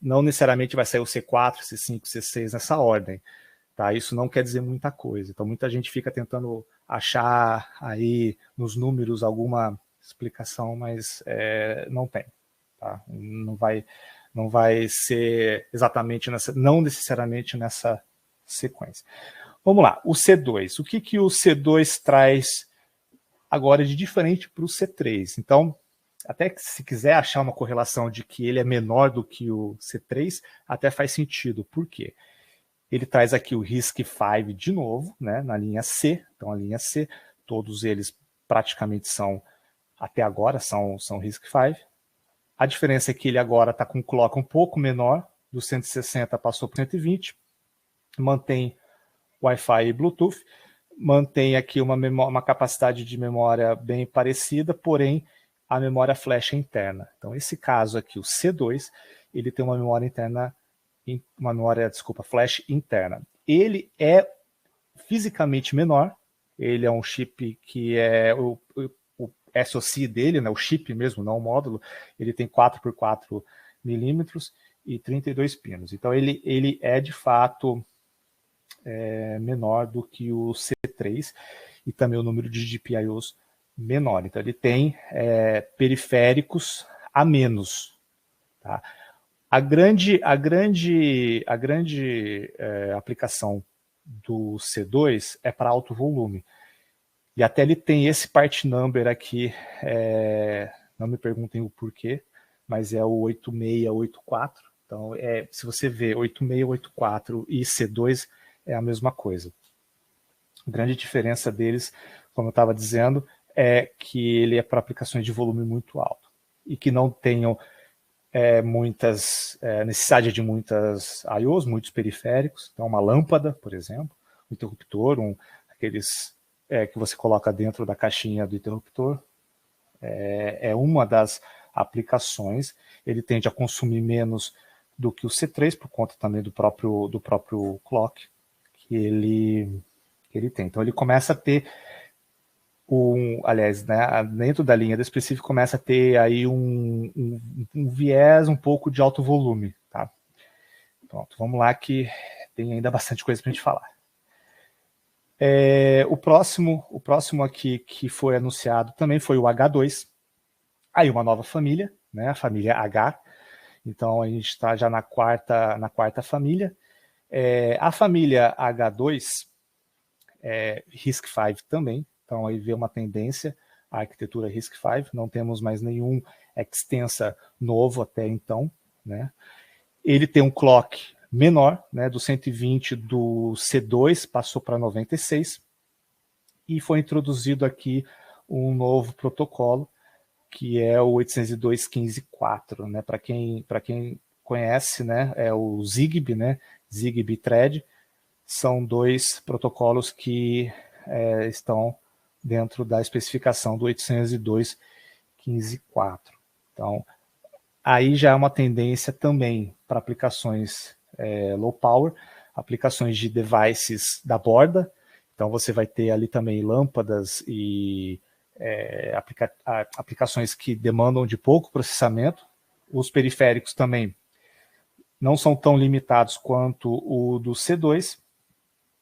não necessariamente vai sair o C4, C5, C6 nessa ordem. Tá? Isso não quer dizer muita coisa. Então, muita gente fica tentando achar aí nos números alguma explicação, mas não tem. Tá? Não vai ser exatamente não necessariamente nessa sequência. Vamos lá, o C2. O que o C2 traz agora de diferente para o C3? Então, até que se quiser achar uma correlação de que ele é menor do que o C3, até faz sentido. Por quê? Ele traz aqui o RISC-V de novo, né, na linha C. Então, a linha C, todos eles praticamente são, até agora, são RISC-V. A diferença é que ele agora está com um clock um pouco menor, do 160 passou para 120, mantém Wi-Fi e Bluetooth, mantém aqui uma capacidade de memória bem parecida, porém a memória flash é interna. Então, esse caso aqui, o C2, ele tem uma memória flash interna. Ele é fisicamente menor, ele é um chip que é o SoC dele, né, o chip mesmo, não o módulo, ele tem 4x4 milímetros e 32 pinos. Então ele é de fato menor do que o C3 e também o número de GPIOs menor. Então ele tem periféricos a menos. Tá? A grande aplicação do C2 é para alto volume. E até ele tem esse part number aqui, não me perguntem o porquê, mas é o 8684. Então, se você vê 8684 e C2, é a mesma coisa. A grande diferença deles, como eu estava dizendo, é que ele é para aplicações de volume muito alto e que não tenham necessidade de muitas I/Os, muitos periféricos. Então, uma lâmpada, por exemplo, um interruptor, aqueles que você coloca dentro da caixinha do interruptor, é uma das aplicações. Ele tende a consumir menos do que o C3, por conta também do próprio clock que ele tem. Então ele começa a ter aliás, né, dentro da linha da Expressive começa a ter aí um viés um pouco de alto volume, tá? Pronto, vamos lá que tem ainda bastante coisa para a gente falar. O próximo aqui que foi anunciado também foi o H2, aí uma nova família, né, a família H. Então a gente está já na quarta família. A família H2 RISC-V também, então aí vê uma tendência, a arquitetura RISC-V, não temos mais nenhum extensa novo até então, né? Ele tem um clock menor, né, do 120 do C2 passou para 96, e foi introduzido aqui um novo protocolo, que é o 802.15.4, né? Para quem conhece, né, é o Zigbee, né? Zigbee Thread, são dois protocolos que estão dentro da especificação do 802.15.4. Então, aí já é uma tendência também para aplicações low power, aplicações de devices da borda. Então, você vai ter ali também lâmpadas e aplicações que demandam de pouco processamento. Os periféricos também não são tão limitados quanto o do C2,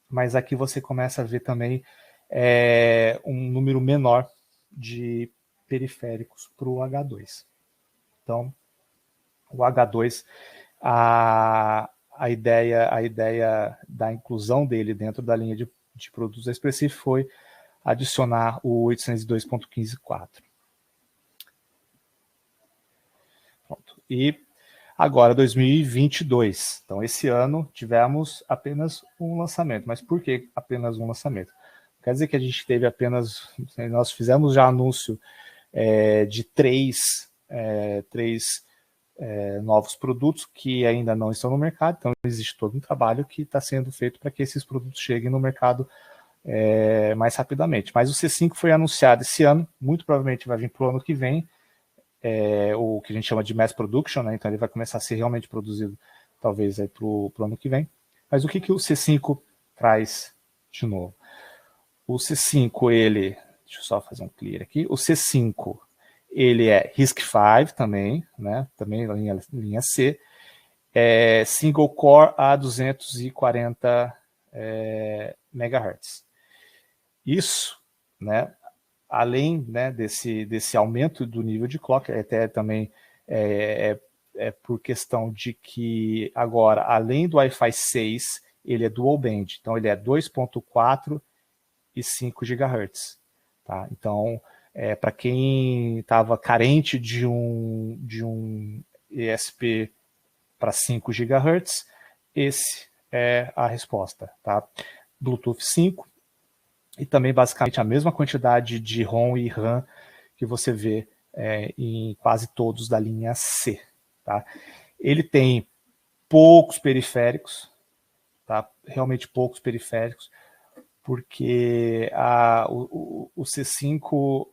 mas aqui você começa a ver também um número menor de periféricos para o H2. Então, o H2, a ideia da inclusão dele dentro da linha de produtos da Expressive foi adicionar o 802.15.4. Pronto. E agora, 2022. Então, esse ano tivemos apenas um lançamento. Mas por que apenas um lançamento? Quer dizer que a gente teve apenas... Nós fizemos já anúncio de três novos produtos que ainda não estão no mercado. Então, existe todo um trabalho que está sendo feito para que esses produtos cheguem no mercado mais rapidamente. Mas o C5 foi anunciado esse ano, muito provavelmente vai vir para o ano que vem, o que a gente chama de mass production, né? Então ele vai começar a ser realmente produzido talvez para o ano que vem. Mas o que o C5 traz de novo? O C5, ele, deixa eu só fazer um clear aqui, o C5 ele é RISC-V também, né? Também linha C, single core a 240 MHz. Isso, né, além, né, desse aumento do nível de clock, até também por questão de que agora, além do Wi-Fi 6, ele é dual band, então ele é 2.4 e 5 GHz. Tá? Então, para quem estava carente de um ESP para 5 GHz, esse é a resposta. Tá? Bluetooth 5, e também basicamente a mesma quantidade de ROM e RAM que você vê em quase todos da linha C. Tá? Ele tem poucos periféricos, tá? Realmente poucos periféricos, porque o C5,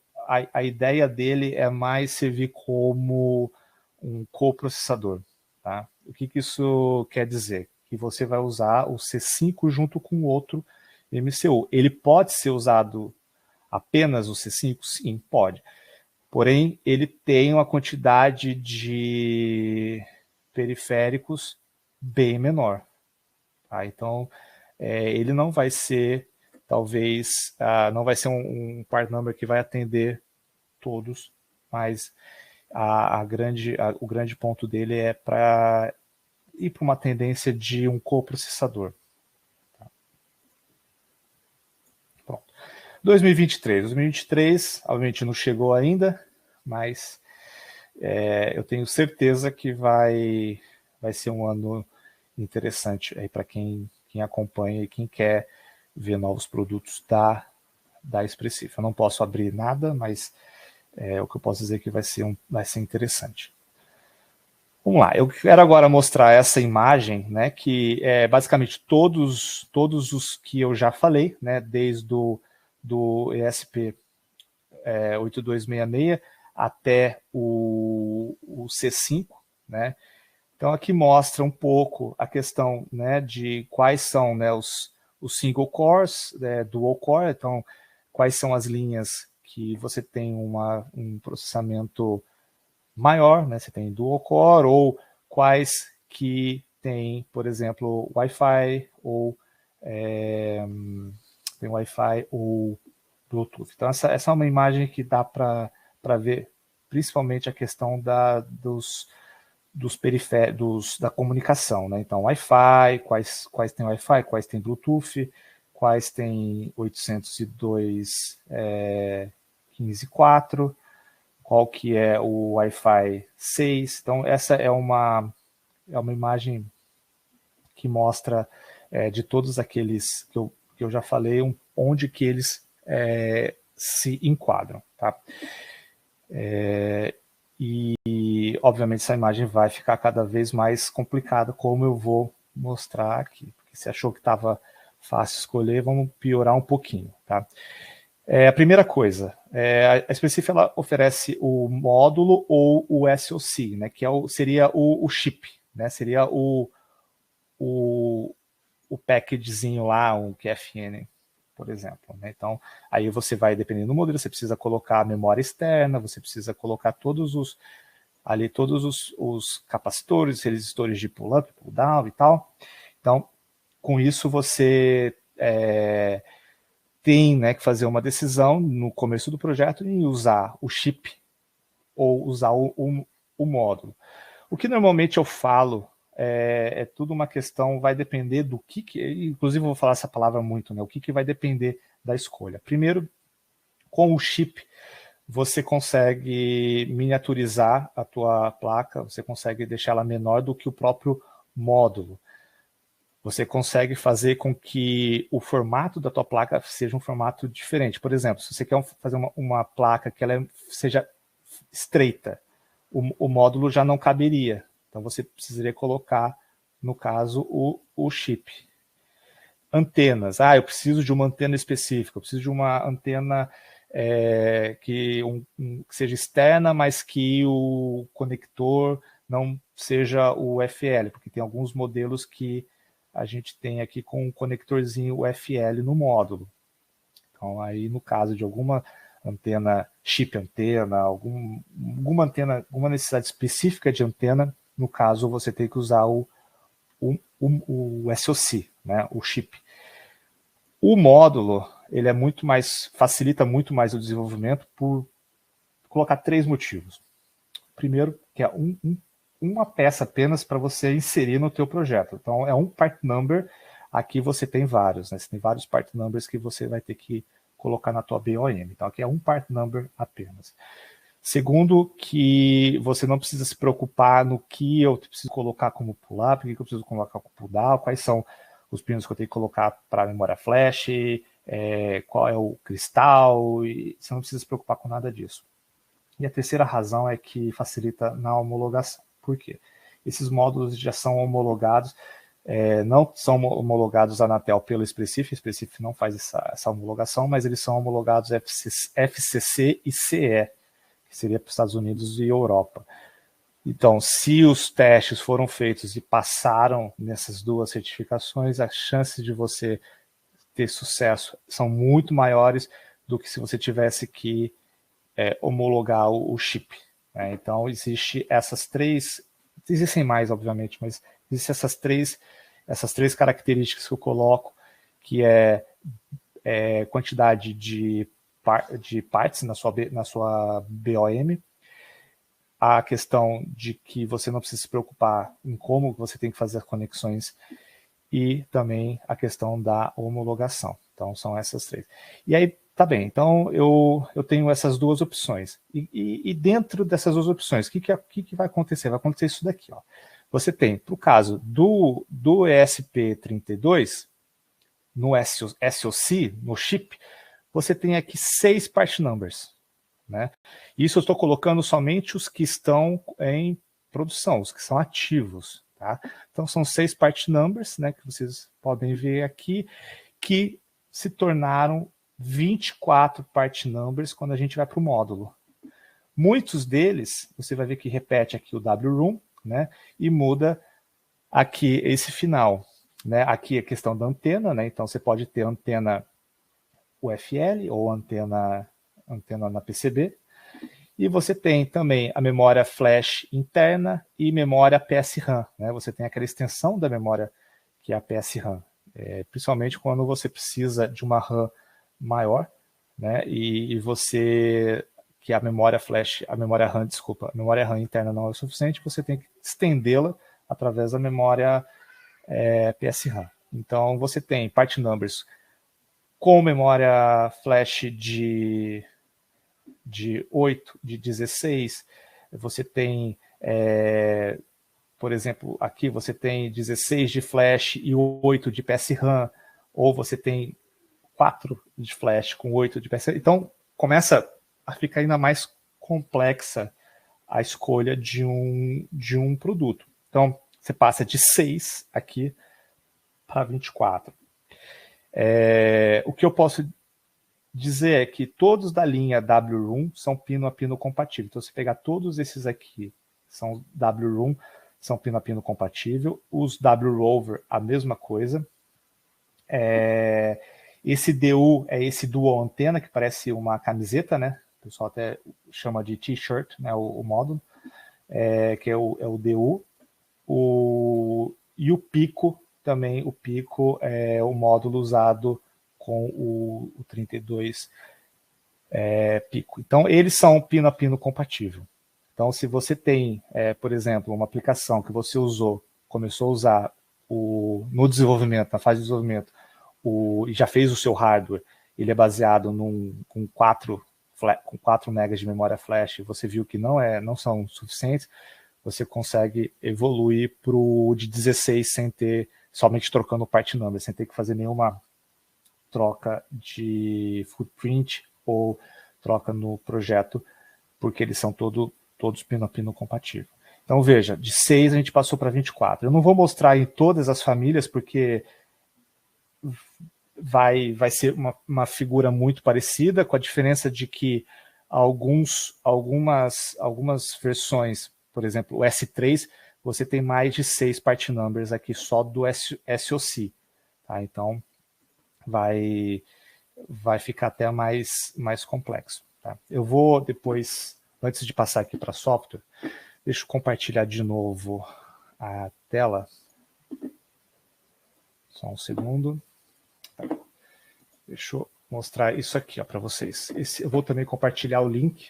a ideia dele é mais servir como um coprocessador. Tá? O que isso quer dizer? Que você vai usar o C5 junto com outro MCU. Ele pode ser usado apenas o C5? Sim, pode. Porém, ele tem uma quantidade de periféricos bem menor. Tá? Então, ele não vai ser, talvez, não vai ser um part number que vai atender todos, mas o grande ponto dele é para ir para uma tendência de um coprocessador. 2023, obviamente não chegou ainda, mas eu tenho certeza que vai ser um ano interessante aí para quem acompanha e quem quer ver novos produtos da Expressive. Eu não posso abrir nada, mas o que eu posso dizer é que vai ser interessante. Vamos lá, eu quero agora mostrar essa imagem, né, que é basicamente todos os que eu já falei, né, desde do ESP 8266 até o C5, né? Então aqui mostra um pouco a questão, né, de quais são, né, os single cores, dual core, então quais são as linhas que você tem um processamento maior, né, você tem dual core, ou quais que tem, por exemplo, Wi-Fi ou tem Wi-Fi ou Bluetooth. Então essa é uma imagem que dá para ver principalmente a questão dos periféricos, da comunicação, né? Então Wi-Fi, quais tem Wi-Fi, quais tem Bluetooth, quais tem 802.15.4, qual que é o Wi-Fi 6. Então essa é uma imagem que mostra de todos aqueles que eu já falei, onde que eles se enquadram, tá? E obviamente essa imagem vai ficar cada vez mais complicada, como eu vou mostrar aqui. Porque você achou que estava fácil escolher, vamos piorar um pouquinho, tá? A primeira coisa, a Specif ela oferece o módulo ou o SoC, né, que seria o chip, né, seria o packagezinho lá, um QFN, por exemplo, né? Então, aí você vai, dependendo do modelo, você precisa colocar a memória externa, você precisa colocar todos os capacitores, resistores de pull-up, pull-down e tal. Então, com isso você tem, né, que fazer uma decisão no começo do projeto em usar o chip ou usar o módulo. O que normalmente eu falo é tudo uma questão, vai depender do que inclusive eu vou falar essa palavra muito, né? O que vai depender da escolha. Primeiro, com o chip, você consegue miniaturizar a tua placa, você consegue deixar ela menor do que o próprio módulo. Você consegue fazer com que o formato da tua placa seja um formato diferente. Por exemplo, se você quer fazer uma placa que ela seja estreita, o módulo já não caberia. Então você precisaria colocar, no caso, o chip. Antenas. Eu preciso de uma antena específica, eu preciso de uma antena que seja externa, mas que o conector não seja o UFL, porque tem alguns modelos que a gente tem aqui com um conectorzinho UFL no módulo. Então aí no caso de alguma antena, chip antena, alguma antena, alguma necessidade específica de antena, no caso você tem que usar o SoC, né, o chip. O módulo, ele facilita muito mais o desenvolvimento por colocar 3 motivos. Primeiro, que é uma peça apenas para você inserir no teu projeto. Então, é um part number, aqui você tem vários, né? Você tem vários part numbers que você vai ter que colocar na tua BOM. Então, aqui é um part number apenas. Segundo, que você não precisa se preocupar no que eu preciso colocar como pull-up, o que eu preciso colocar como pull-down, quais são os pinos que eu tenho que colocar para a memória flash, qual é o cristal, e você não precisa se preocupar com nada disso. E a terceira razão é que facilita na homologação. Por quê? Esses módulos já são homologados, não são homologados a Anatel pelo Specif, a Specif não faz essa homologação, mas eles são homologados FCC e CE, que seria para os Estados Unidos e Europa. Então, se os testes foram feitos e passaram nessas duas certificações, as chances de você ter sucesso são muito maiores do que se você tivesse que homologar o chip. Né? Então, existem mais, obviamente, mas existem essas três características que eu coloco, que é quantidade de partes na sua BOM, a questão de que você não precisa se preocupar em como você tem que fazer as conexões e também a questão da homologação. Então, são essas 3. E aí, tá bem, então eu tenho essas 2 opções. E dentro dessas 2 opções, o que vai acontecer? Vai acontecer isso daqui. Ó. Você tem, para o caso do ESP32, no SoC, no chip, você tem aqui 6 part numbers. Né? Isso eu estou colocando somente os que estão em produção, os que são ativos. Tá? Então são 6 part numbers, né, que vocês podem ver aqui, que se tornaram 24 part numbers quando a gente vai para o módulo. Muitos deles, você vai ver que repete aqui o WROOM, né, e muda aqui esse final. Né? Aqui a questão da antena, né? Então você pode ter antena UFL ou antena na PCB. E você tem também a memória flash interna e memória PSRAM. Né? Você tem aquela extensão da memória que é a PSRAM. Principalmente quando você precisa de uma RAM maior, né? E você, que a memória flash, a memória RAM interna não é o suficiente, você tem que estendê-la através da memória PSRAM. Então você tem part numbers com memória flash de 8, de 16, você tem, por exemplo, aqui você tem 16 de flash e 8 de PSRAM, ou você tem 4 de flash com 8 de PSRAM. Então começa a ficar ainda mais complexa a escolha de um produto. Então você passa de 6 aqui para 24. O que eu posso dizer é que todos da linha WROOM são pino a pino compatível. Então, se pegar todos esses aqui, são WROOM, são pino a pino compatível. Os WROVER, a mesma coisa. Esse DU é esse dual antena, que parece uma camiseta, né? O pessoal até chama de t-shirt, né? O módulo, que é o DU. E o pico, também o pico é o módulo usado com o 32 pico. Então, eles são pino a pino compatível. Então, se você tem, por exemplo, uma aplicação que você começou a usar no desenvolvimento, na fase de desenvolvimento, e já fez o seu hardware, ele é baseado com 4 megas de memória flash, e você viu que não são suficientes, você consegue evoluir para o de 16 sem ter, somente trocando o part number, sem ter que fazer nenhuma troca de footprint ou troca no projeto, porque eles são todos pino a pino compatíveis. Então veja, de 6 a gente passou para 24. Eu não vou mostrar em todas as famílias, porque vai ser uma figura muito parecida, com a diferença de que algumas versões, por exemplo, o S3, você tem mais de 6 part numbers aqui só do SoC. Tá? Então, vai ficar até mais complexo. Tá? Eu vou depois, antes de passar aqui para software, deixa eu compartilhar de novo a tela. Só um segundo. Tá. Deixa eu mostrar isso aqui para vocês. Eu vou também compartilhar o link.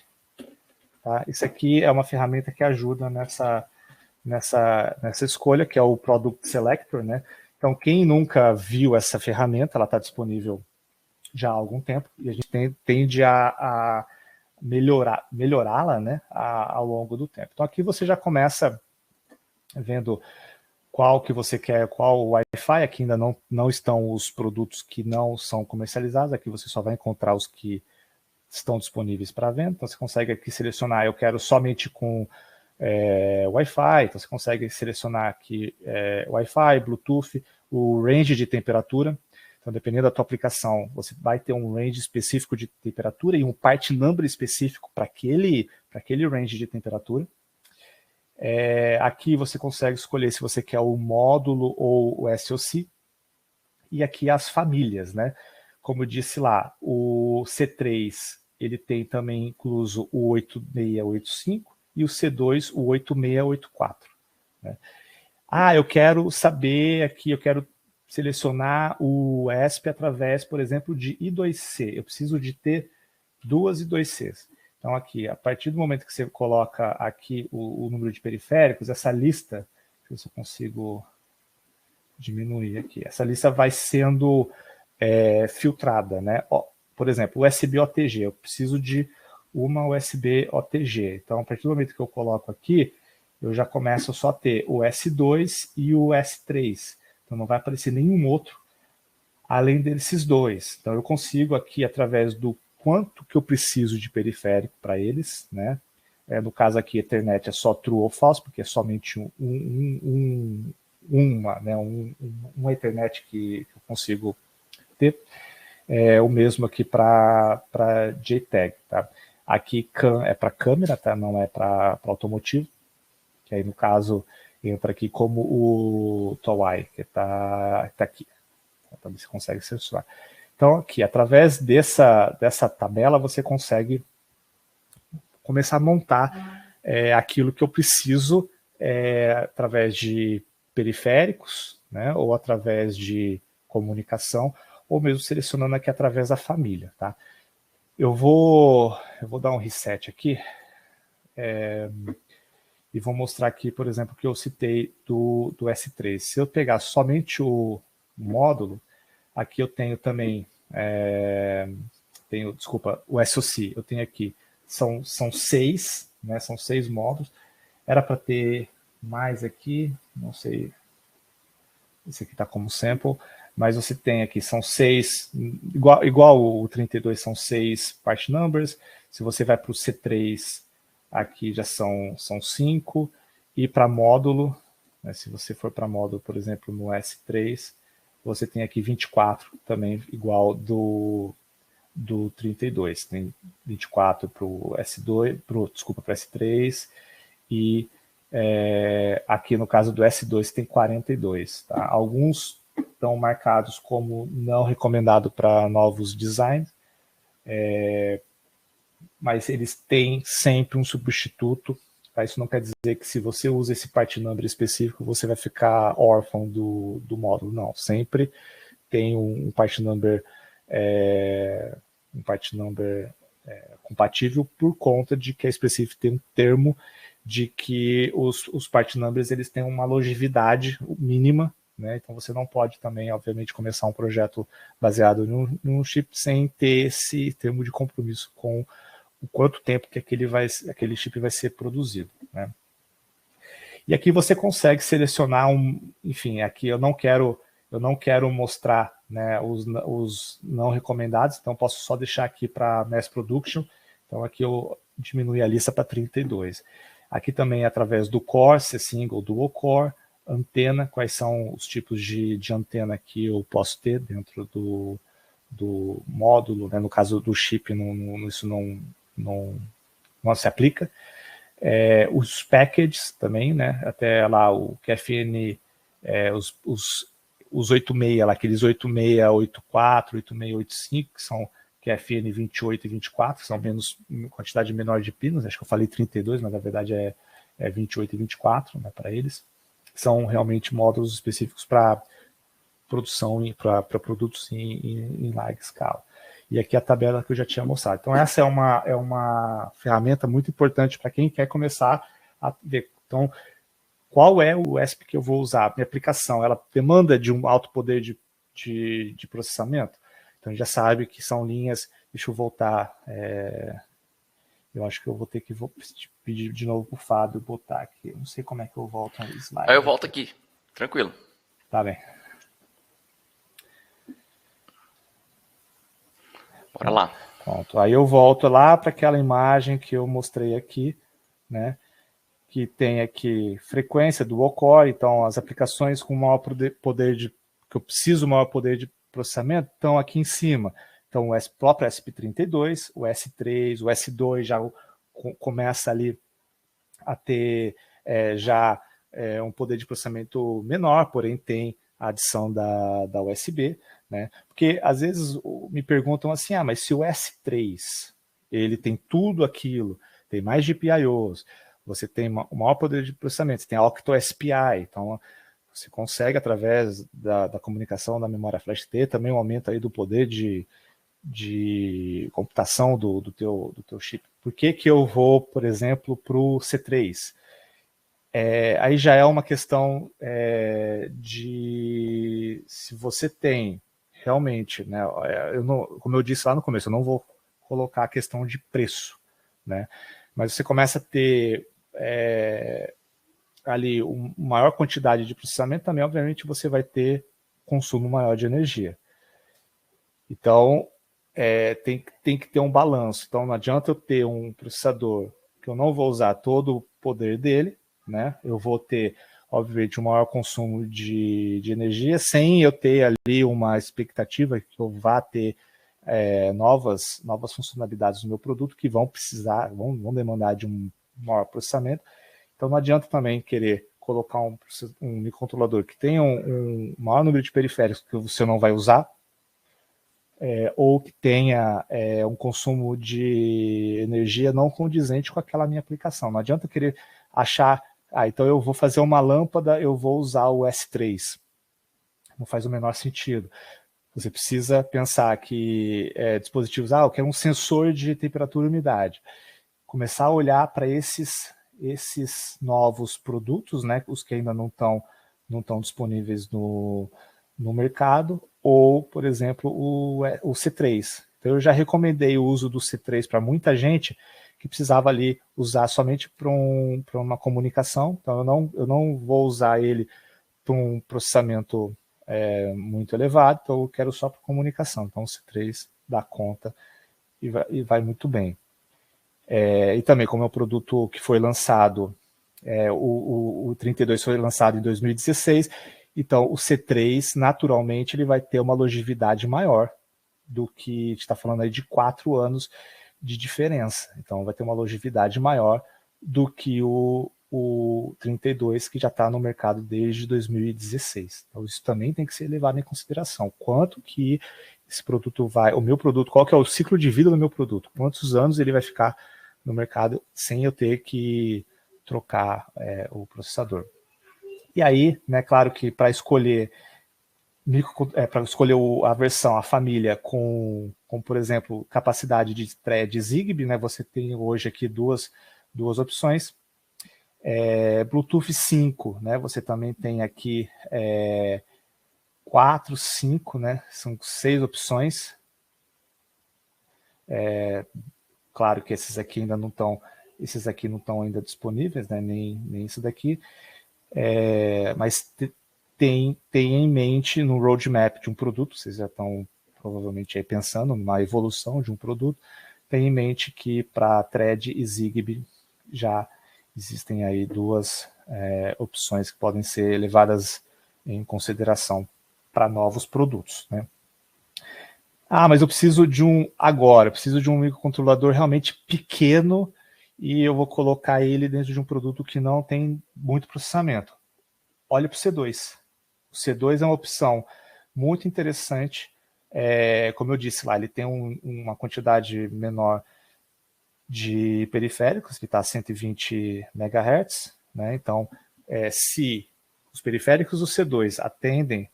Tá? Isso aqui é uma ferramenta que ajuda nessa escolha, que é o Product Selector. Né? Então, quem nunca viu essa ferramenta, ela está disponível já há algum tempo, e a gente tende a melhorá-la, né, ao longo do tempo. Então aqui você já começa vendo qual que você quer, qual Wi-Fi. Aqui ainda não estão os produtos que não são comercializados, aqui você só vai encontrar os que estão disponíveis para venda. Então você consegue aqui selecionar, eu quero somente com Wi-Fi, então você consegue selecionar aqui Wi-Fi, Bluetooth, o range de temperatura. Então, dependendo da tua aplicação, você vai ter um range específico de temperatura e um part number específico para aquele range de temperatura. Aqui você consegue escolher se você quer o módulo ou o SoC. E aqui as famílias, né? Como eu disse lá, o C3 ele tem também incluso o 8685 e o C2 o 8684. Né? Eu quero saber aqui, eu quero selecionar o ESP através, por exemplo, de I2C. Eu preciso de ter 2 I2Cs. Então aqui, a partir do momento que você coloca aqui o número de periféricos, essa lista, deixa eu ver se eu consigo diminuir aqui, essa lista vai sendo filtrada, né? Por exemplo, USB OTG, eu preciso de uma USB OTG. Então, a partir do momento que eu coloco aqui, eu já começo só a ter o S2 e o S3. Então não vai aparecer nenhum outro além desses dois. Então eu consigo aqui, através do quanto que eu preciso de periférico para eles, né? No caso aqui, Ethernet é só true ou false, porque é somente uma Ethernet que eu consigo ter. O mesmo aqui para JTAG. Tá? Aqui CAN é para câmera, tá? Não é para automotivo, que aí no caso entra aqui como o TOWAI, que está aqui. Então você consegue selecionar. Então aqui, através dessa tabela, você consegue começar a montar aquilo que eu preciso através de periféricos, né, ou através de comunicação, ou mesmo selecionando aqui através da família, tá? Eu vou dar um reset aqui e vou mostrar aqui, por exemplo, que eu citei do S3. Se eu pegar somente o módulo, aqui eu tenho também, desculpa, o SoC, eu tenho aqui, são 6, né, são 6 módulos, era para ter mais aqui, não sei, esse aqui está como sample, mas você tem aqui, são 6, igual o 32, são 6 part numbers. Se você vai para o C3, aqui já são 5, e para módulo, né, se você for para módulo, por exemplo, no S3, você tem aqui 24, também igual do 32, tem 24 para o S2, desculpa, para o S3, e aqui no caso do S2 tem 42, tá? Alguns estão marcados como não recomendado para novos designs, mas eles têm sempre um substituto, tá? Isso não quer dizer que se você usa esse part number específico, você vai ficar órfão do módulo, não. Sempre tem um part number compatível por conta de que a específico tem um termo de que os part numbers eles têm uma longevidade mínima, né? Então você não pode também, obviamente, começar um projeto baseado num chip sem ter esse termo de compromisso com o quanto tempo que aquele chip vai ser produzido, né? E aqui você consegue selecionar enfim, aqui eu não quero mostrar, né, os não recomendados, então posso só deixar aqui para mass production. Então aqui eu diminui a lista para 32. Aqui também através do core, se single, dual core, antena, quais são os tipos de antena que eu posso ter dentro do módulo, né? No caso do chip, isso não se aplica. Os packages também, né? Até lá o QFN, os 86, lá, aqueles 8684, 8685, que são QFN 28 e 24, que são quantidade menor de pinos, acho que eu falei 32, mas na verdade é 28 e 24, né, para eles. São realmente módulos específicos para produção, para produtos em larga escala. E aqui a tabela que eu já tinha mostrado. Então essa é uma ferramenta muito importante para quem quer começar a ver. Então, qual é o ESP que eu vou usar? Minha aplicação, ela demanda de um alto poder de processamento? Então, a gente já sabe que são linhas. Deixa eu voltar. Eu acho que eu vou ter que pedir de novo para o Fábio botar aqui. Eu não sei como é que eu volto no slide. Aí eu volto aqui, tranquilo. Tá bem. Bora lá. Pronto. Aí eu volto lá para aquela imagem que eu mostrei aqui, né? Que tem aqui frequência do core, então as aplicações com maior poder que eu preciso maior poder de processamento estão aqui em cima. Então o próprio ESP32, o S3, o S2 já começa ali a ter já um poder de processamento menor, porém tem a adição da USB, né? Porque às vezes me perguntam assim, mas se o S3 ele tem tudo aquilo, tem mais GPIOs, você tem o maior poder de processamento, você tem a OctoSPI, então você consegue, através da comunicação da memória flash, ter também um aumento aí do poder de computação do teu chip. Por que eu vou, por exemplo, para o C3? Aí já é uma questão de se você tem realmente, né, como eu disse lá no começo, eu não vou colocar a questão de preço, né, mas você começa a ter ali uma maior quantidade de processamento, também obviamente você vai ter consumo maior de energia. Então tem que ter um balanço. Então não adianta eu ter um processador que eu não vou usar todo o poder dele, né? Eu vou ter, obviamente, um maior consumo de energia, sem eu ter ali uma expectativa que eu vá ter novas funcionalidades no meu produto que vão demandar de um maior processamento. Então não adianta também querer colocar um microcontrolador que tenha um maior número de periféricos que você não vai usar, ou que tenha um consumo de energia não condizente com aquela minha aplicação. Não adianta querer achar, então eu vou fazer uma lâmpada, eu vou usar o S3. Não faz o menor sentido. Você precisa pensar que dispositivos, eu quero um sensor de temperatura e umidade. Começar a olhar para esses novos produtos, né, os que ainda não estão disponíveis no mercado, ou, por exemplo, o C3. Então, eu já recomendei o uso do C3 para muita gente que precisava ali usar somente para uma comunicação. Então, eu não vou usar ele para um processamento muito elevado, então eu quero só para comunicação. Então, o C3 dá conta e vai muito bem. E também, como é um produto que foi lançado, o 32 foi lançado em 2016, então o C3, naturalmente, ele vai ter uma longevidade maior do que a gente está falando aí de 4 anos de diferença. Então vai ter uma longevidade maior do que o 32, que já está no mercado desde 2016. Então isso também tem que ser levado em consideração. Quanto que esse produto o meu produto, qual que é o ciclo de vida do meu produto? Quantos anos ele vai ficar no mercado sem eu ter que trocar o processador? E aí, né, claro que para escolher a versão, a família com, por exemplo, capacidade de thread Zigbee, né, você tem hoje aqui duas opções. Bluetooth 5, né, você também tem aqui 4, 5, né, são 6 opções. Claro que esses aqui ainda não estão ainda disponíveis, né, nem isso daqui. Mas tem em mente no roadmap de um produto, vocês já estão provavelmente aí pensando numa evolução de um produto, tem em mente que para Thread e Zigbee já existem aí duas opções que podem ser levadas em consideração para novos produtos, né? Mas eu preciso eu preciso de um microcontrolador realmente pequeno e eu vou colocar ele dentro de um produto que não tem muito processamento. Olhe para o C2. O C2 é uma opção muito interessante. Como eu disse lá, ele tem uma quantidade menor de periféricos, que está a 120 MHz. Né? Então, se os periféricos do C2 atendem,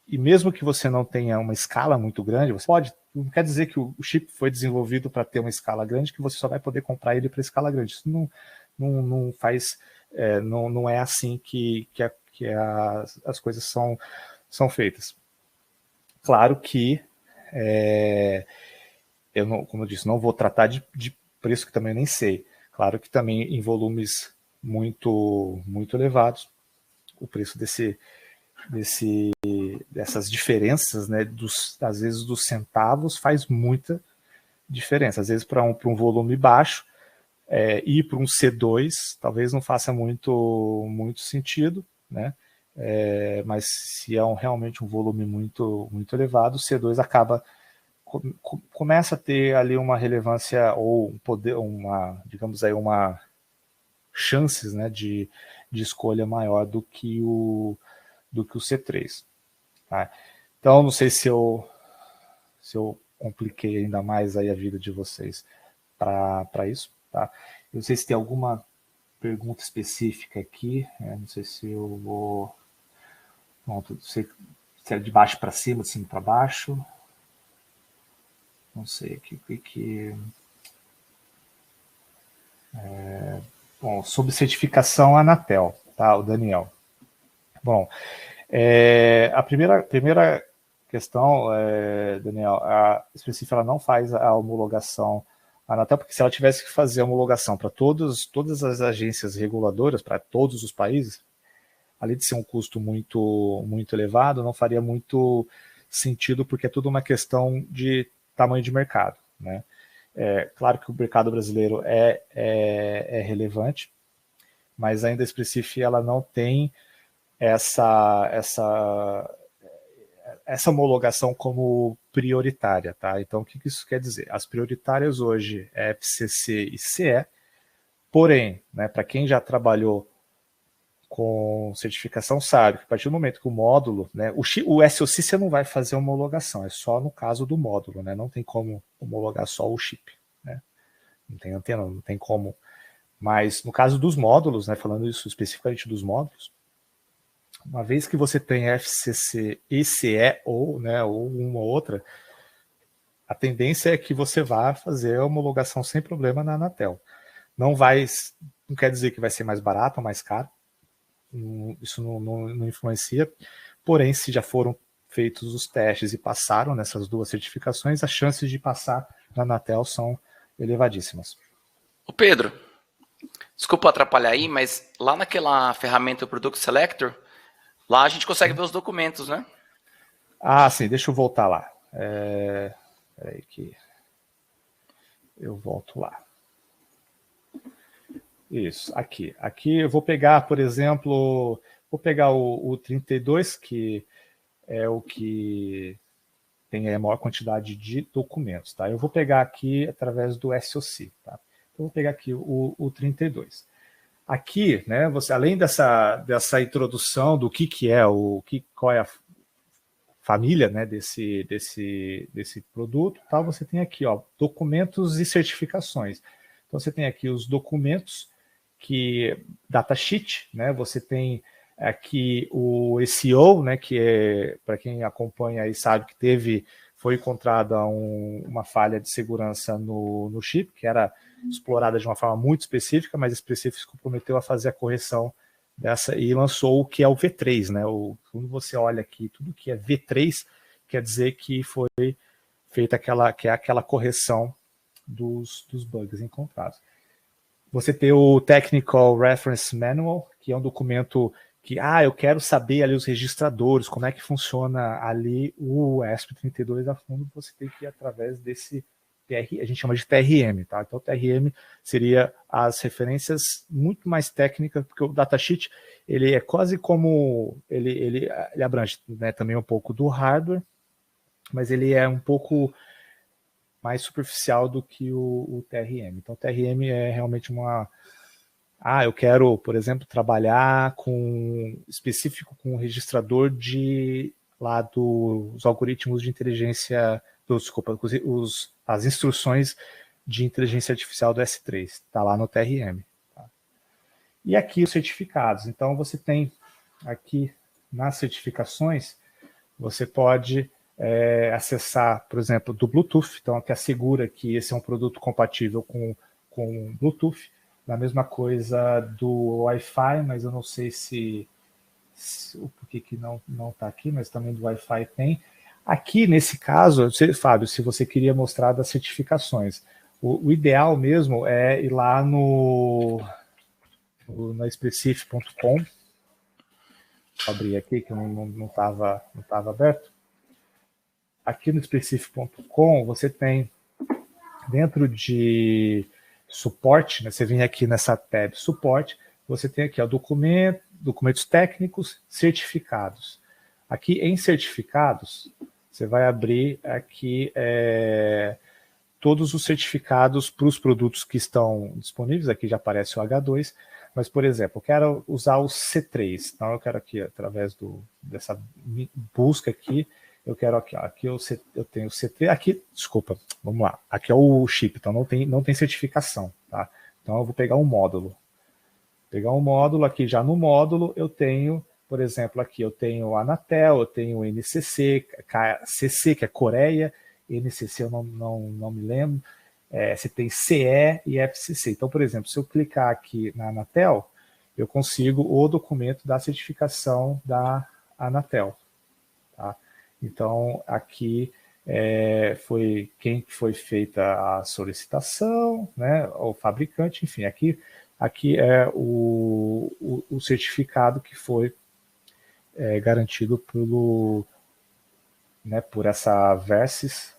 e mesmo que você não tenha uma escala muito grande, você pode. Não quer dizer que o chip foi desenvolvido para ter uma escala grande, que você só vai poder comprar ele para escala grande. Isso não faz. Não é assim que as coisas são feitas. Claro que, como eu disse, não vou tratar de preço que também eu nem sei. Claro que também em volumes muito, muito elevados, o preço dessas diferenças, né, às vezes dos centavos, faz muita diferença. Às vezes para um volume baixo, ir para um C2 talvez não faça muito sentido, né? Mas se é realmente um volume muito, muito elevado, o C2 começa a ter ali uma relevância ou um poder, digamos aí, uma chances, né, de escolha maior do que o C3. Tá? Então, não sei se eu compliquei ainda mais aí a vida de vocês para isso. Tá? Eu não sei se tem alguma pergunta específica aqui. Não sei se eu vou. Pronto, não sei se é de baixo para cima, de cima para baixo. Não sei que. Bom, sobre certificação Anatel, tá? O Daniel. Bom, a primeira questão, Daniel, a Specif ela não faz a homologação Anatel, porque se ela tivesse que fazer a homologação para todas as agências reguladoras, para todos os países, além de ser um custo muito, muito elevado, não faria muito sentido, porque é tudo uma questão de tamanho de mercado, né? Claro que o mercado brasileiro é relevante, mas ainda a Specif ela não tem essa homologação como prioritária, tá? Então, o que isso quer dizer? As prioritárias hoje é FCC e CE, porém, né, para quem já trabalhou com certificação sabe que a partir do momento que o módulo, né, o SoC você não vai fazer homologação, é só no caso do módulo, né? Não tem como homologar só o chip, né? Não tem antena, não tem como. Mas no caso dos módulos, né, falando isso especificamente dos módulos, uma vez que você tem FCC e CE ou, né, ou uma ou outra, a tendência é que você vá fazer a homologação sem problema na Anatel. Não quer dizer que vai ser mais barato ou mais caro, isso não influencia, porém, se já foram feitos os testes e passaram nessas duas certificações, as chances de passar na Anatel são elevadíssimas. Ô Pedro, desculpa atrapalhar aí, mas lá naquela ferramenta Product Selector, lá a gente consegue ver os documentos, né? Ah, sim, deixa eu voltar lá. Peraí que eu volto lá. Isso, aqui. Aqui eu vou pegar, por exemplo, vou pegar o 32, que é o que tem a maior quantidade de documentos, tá? Eu vou pegar aqui através do SoC, tá? Então, eu vou pegar aqui o 32. Aqui, né, você, além dessa introdução do que é qual é a família, né, desse produto, tá? Você tem aqui, ó, documentos e certificações. Então, você tem aqui os documentos, que datasheet, né? Você tem aqui o SEO, né? Que é, para quem acompanha aí sabe que foi encontrada uma falha de segurança no chip, que era explorada de uma forma muito específica, mas específico se comprometeu a fazer a correção dessa e lançou o que é o V3, né? Quando você olha aqui, tudo que é V3 quer dizer que foi feita aquela correção dos bugs encontrados. Você tem o Technical Reference Manual, que é um documento que, eu quero saber ali os registradores, como é que funciona ali o ESP32 a fundo, você tem que ir através desse TR, a gente chama de TRM, tá? Então o TRM seria as referências muito mais técnicas, porque o datasheet, ele é quase como, ele abrange, né, também um pouco do hardware, mas ele é um pouco mais superficial do que o TRM. Então, o TRM é realmente eu quero, por exemplo, trabalhar específico com o registrador lá dos algoritmos de inteligência, as instruções de inteligência artificial do S3, está lá no TRM. Tá? E aqui os certificados. Então, você tem aqui nas certificações, você pode acessar, por exemplo, do Bluetooth, então que assegura que esse é um produto compatível com Bluetooth, a mesma coisa do Wi-Fi, mas eu não sei por que não está aqui, mas também do Wi-Fi tem. Aqui, nesse caso, Fábio, se você queria mostrar das certificações, o ideal mesmo é ir lá na Expressif.com, vou abrir aqui que não estava aberto. Aqui no Expressif.com você tem dentro de suporte, né, você vem aqui nessa tab suporte, você tem aqui ó, documentos técnicos, certificados. Aqui em certificados, você vai abrir aqui todos os certificados para os produtos que estão disponíveis, aqui já aparece o H2, mas, por exemplo, eu quero usar o C3, então eu quero aqui, através dessa busca aqui, eu quero aqui eu tenho o C3, aqui, desculpa, vamos lá, aqui é o chip, então não tem certificação, tá? Então eu vou pegar um módulo. Aqui já no módulo eu tenho, por exemplo, aqui eu tenho a Anatel, eu tenho NCC, CC, que é Coreia, NCC eu não me lembro, você tem CE e FCC. Então, por exemplo, se eu clicar aqui na Anatel, eu consigo o documento da certificação da Anatel, tá? Então, aqui foi quem foi feita a solicitação, né, o fabricante, enfim, aqui é o certificado que foi garantido por essa Versys.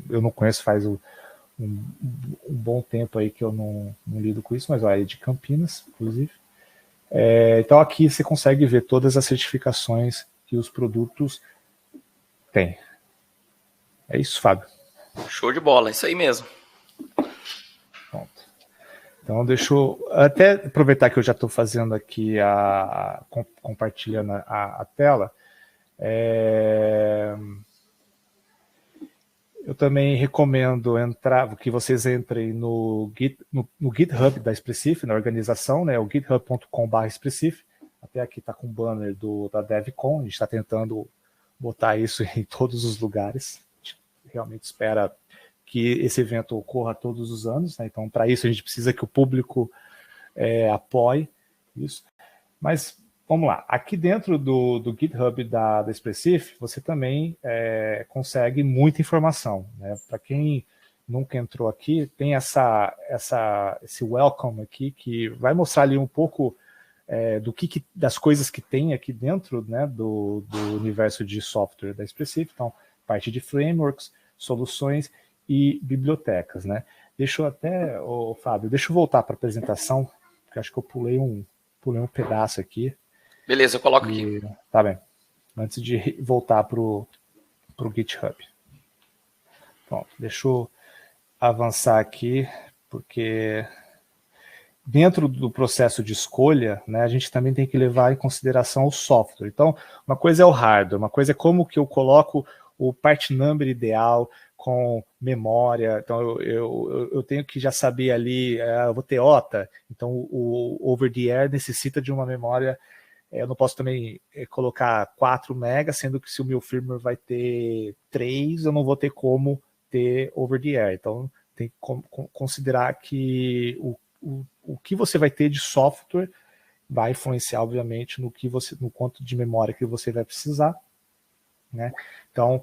Eu não conheço, faz um bom tempo aí que eu não lido com isso, mas é de Campinas, inclusive. Então, aqui você consegue ver todas as certificações que os produtos Tem. É isso, Fábio. Show de bola, isso aí mesmo. Pronto. Então, deixa eu até aproveitar que eu já estou fazendo aqui, compartilhando a tela. Eu também recomendo que vocês entrem no GitHub da Expressif, na organização, né, o github.com/Expressif. Até aqui está com o banner da DevCon, a gente está tentando botar isso em todos os lugares. A gente realmente espera que esse evento ocorra todos os anos, né? Então, para isso, a gente precisa que o público apoie isso. Mas, vamos lá. Aqui dentro do GitHub da Expressif, você também consegue muita informação, né? Para quem nunca entrou aqui, tem esse welcome aqui, que vai mostrar ali um pouco das coisas que tem aqui dentro, né, do universo de software da Expressif. Então, parte de frameworks, soluções e bibliotecas, né? Deixa eu até, Fábio, deixa eu voltar para a apresentação, porque acho que eu pulei um pedaço aqui. Beleza, eu coloco aqui. Tá bem. Antes de voltar para o GitHub. Pronto, deixa eu avançar aqui, porque dentro do processo de escolha, né, a gente também tem que levar em consideração o software. Então, uma coisa é o hardware, uma coisa é como que eu coloco o part number ideal com memória. Então, eu tenho que já saber ali, eu vou ter OTA, então o over-the-air necessita de uma memória. Eu não posso também colocar 4 MB, sendo que se o meu firmware vai ter 3, eu não vou ter como ter over-the-air. Então, tem que considerar que o que você vai ter de software vai influenciar, obviamente, no quanto de memória que você vai precisar, né? Então,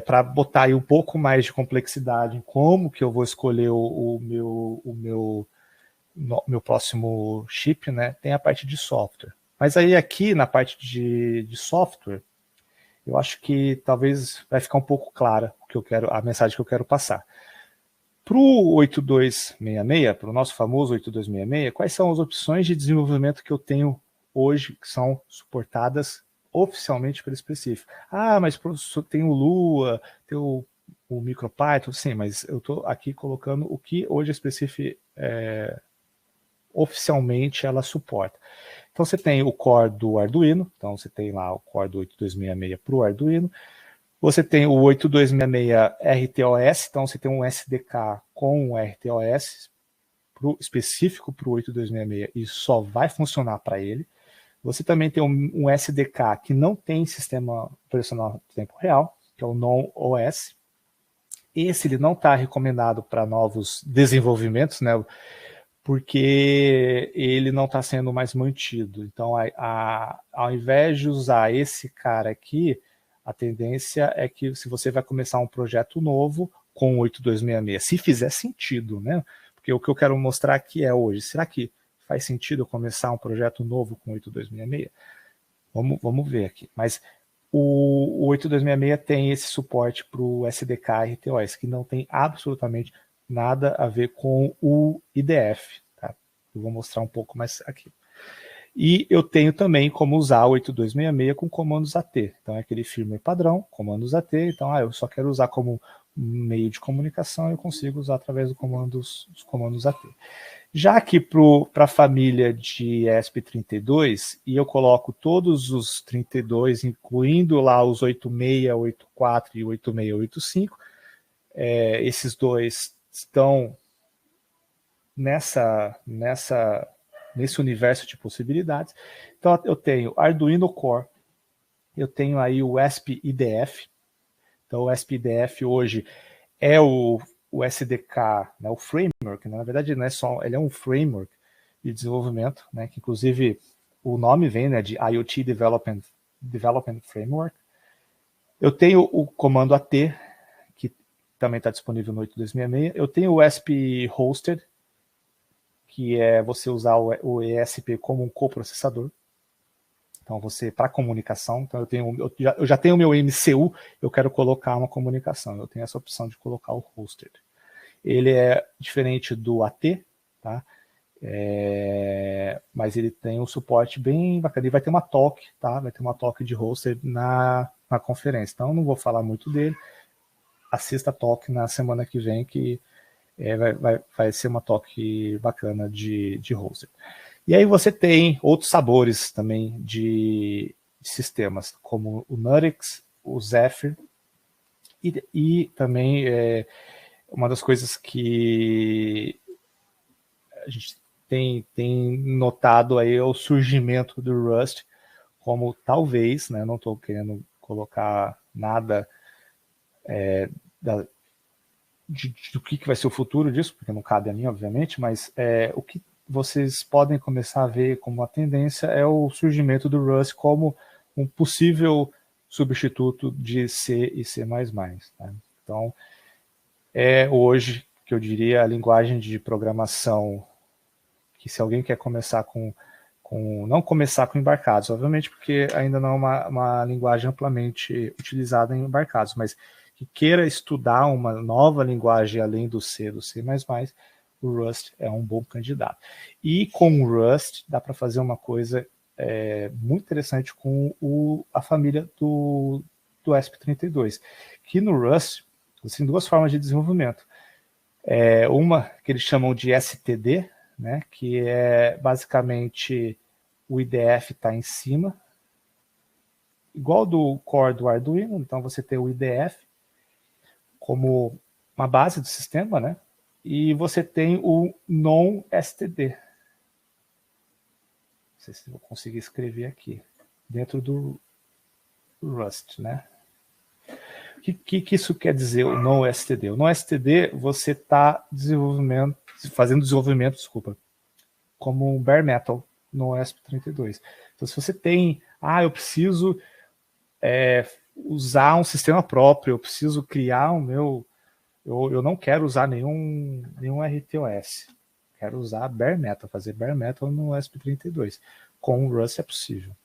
para botar aí um pouco mais de complexidade em como que eu vou escolher o meu próximo chip, né? Tem a parte de software. Mas aí aqui na parte de software, eu acho que talvez vai ficar um pouco clara a mensagem que eu quero passar. Para o 8266, para o nosso famoso 8266, quais são as opções de desenvolvimento que eu tenho hoje que são suportadas oficialmente pelo Expressif? Ah, mas tem o Lua, tem o MicroPython, sim, mas eu estou aqui colocando o que hoje a Expressif oficialmente ela suporta. Então você tem o core do Arduino, então você tem lá o core do 8266 para o Arduino. Você tem o 8266 RTOS, então você tem um SDK com um RTOS específico para o 8266 e só vai funcionar para ele. Você também tem um SDK que não tem sistema operacional em tempo real, que é o non-OS. Esse ele não está recomendado para novos desenvolvimentos, né? Porque ele não está sendo mais mantido. Então, ao invés de usar esse cara aqui, a tendência é que se você vai começar um projeto novo com o 8266, se fizer sentido, né? Porque o que eu quero mostrar aqui é hoje, será que faz sentido eu começar um projeto novo com o 8266? Vamos ver aqui. Mas o 8266 tem esse suporte para o SDK RTOS, que não tem absolutamente nada a ver com o IDF. Tá? Eu vou mostrar um pouco mais aqui. E eu tenho também como usar o 8266 com comandos AT. Então é aquele firmware padrão, comandos AT. Então, eu só quero usar como meio de comunicação, eu consigo usar através dos comandos AT. Já que para a família de ESP32, e eu coloco todos os 32, incluindo lá os 86, 84 e 8685, esses dois estão nesse universo de possibilidades. Então eu tenho Arduino Core, eu tenho aí o ESP-IDF. Então o ESP-IDF hoje é o SDK, né, o framework, né, na verdade não é só, ele é um framework de desenvolvimento, né, que inclusive o nome vem, né, de IoT Development Framework. Eu tenho o comando AT, que também está disponível no 8266. Eu tenho o ESP Hosted, que é você usar o ESP como um coprocessador. Então, para comunicação, então eu já tenho o meu MCU, eu quero colocar uma comunicação. Eu tenho essa opção de colocar o hosted. Ele é diferente do AT, tá? Mas ele tem um suporte bem bacana. Ele vai ter uma talk, tá? Vai ter uma talk de hosted na conferência. Então, não vou falar muito dele. Assista a talk na semana que vem, que vai ser uma talk bacana de hoster. E aí você tem outros sabores também de sistemas, como o Nutix, o Zephyr, e também uma das coisas que a gente tem notado aí é o surgimento do Rust, como talvez, né, não estou querendo colocar nada do que vai ser o futuro disso, porque não cabe a mim, obviamente, mas o que vocês podem começar a ver como uma tendência é o surgimento do Rust como um possível substituto de C e C++. Tá? Então, hoje que eu diria a linguagem de programação que se alguém quer começar não começar com embarcados, obviamente porque ainda não é uma linguagem amplamente utilizada em embarcados, mas que queira estudar uma nova linguagem além do C, o Rust é um bom candidato. E com o Rust dá para fazer uma coisa muito interessante com a família do ESP32, que no Rust você tem duas formas de desenvolvimento. Uma que eles chamam de STD, né, que é basicamente o IDF está em cima, igual do core do Arduino, então você tem o IDF como uma base do sistema, né, e você tem o non-STD. Não sei se eu vou conseguir escrever aqui, dentro do Rust, né. O que isso quer dizer, o non-STD? O non-STD, você está fazendo desenvolvimento, como um bare metal no ESP32. Então, se você tem, eu preciso usar um sistema próprio, eu preciso criar o meu, eu não quero usar nenhum RTOS, quero usar bare metal, fazer bare metal no ESP32. Com o Rust é possível.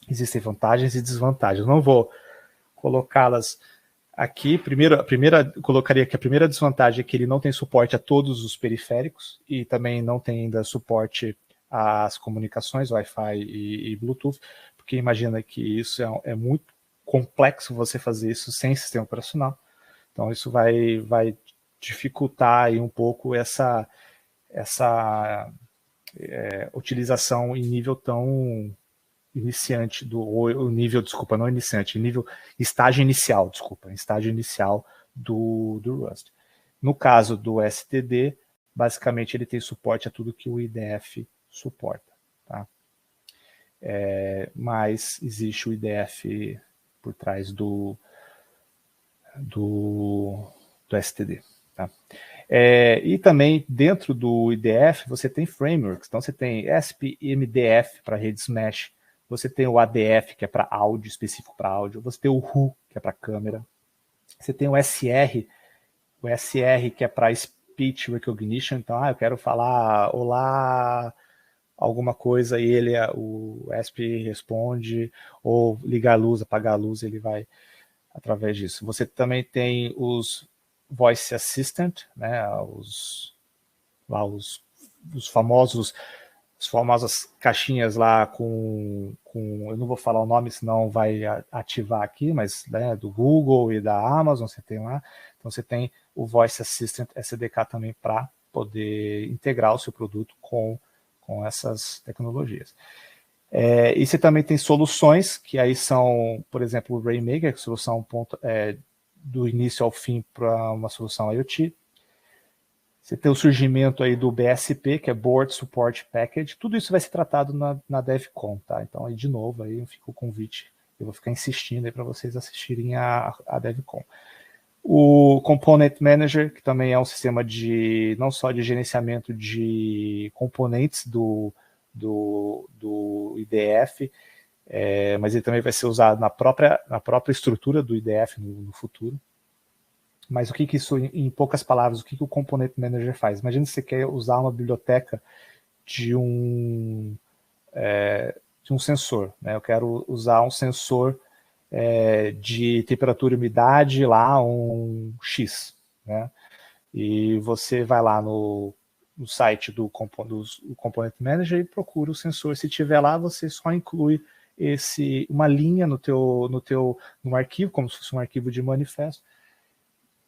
Existem vantagens e desvantagens. Eu não vou colocá-las aqui. Colocaria que a primeira desvantagem é que ele não tem suporte a todos os periféricos e também não tem ainda suporte às comunicações, Wi-Fi e Bluetooth, porque imagina que isso é muito complexo você fazer isso sem sistema operacional. Então isso vai dificultar aí um pouco essa utilização em nível tão iniciante estágio inicial do Rust. No caso do STD, basicamente ele tem suporte a tudo que o IDF suporta, tá? Mas existe o IDF por trás do STD, tá? E também dentro do IDF você tem frameworks, então você tem ESP-MDF para redes mesh, você tem o ADF, que é para áudio, específico para áudio, você tem o RU, que é para câmera, você tem o SR, que é para speech recognition, então eu quero falar olá, alguma coisa, e o ESP responde, ou ligar a luz, apagar a luz, ele vai através disso. Você também tem os Voice Assistant, né, os famosas caixinhas lá com eu não vou falar o nome, senão vai ativar aqui, mas né, do Google e da Amazon você tem lá. Então você tem o Voice Assistant SDK também para poder integrar o seu produto com essas tecnologias. E você também tem soluções que aí são, por exemplo, o Rainmaker, que é a solução do início ao fim para uma solução IoT. Você tem o surgimento aí do BSP, que é Board Support Package. Tudo isso vai ser tratado na DevCon, tá? Então, aí, de novo, aí fica o convite. Eu vou ficar insistindo aí para vocês assistirem a DevCon. O Component Manager, que também é um sistema não só de gerenciamento de componentes do IDF, mas ele também vai ser usado na própria estrutura do IDF no futuro. Mas o que isso, em poucas palavras, o que o Component Manager faz? Imagina se você quer usar uma biblioteca de um sensor, né? Eu quero usar um sensor de temperatura e umidade lá, um X, né? E você vai lá no site do Component Manager e procura o sensor. Se tiver lá, você só inclui uma linha no arquivo, como se fosse um arquivo de manifesto,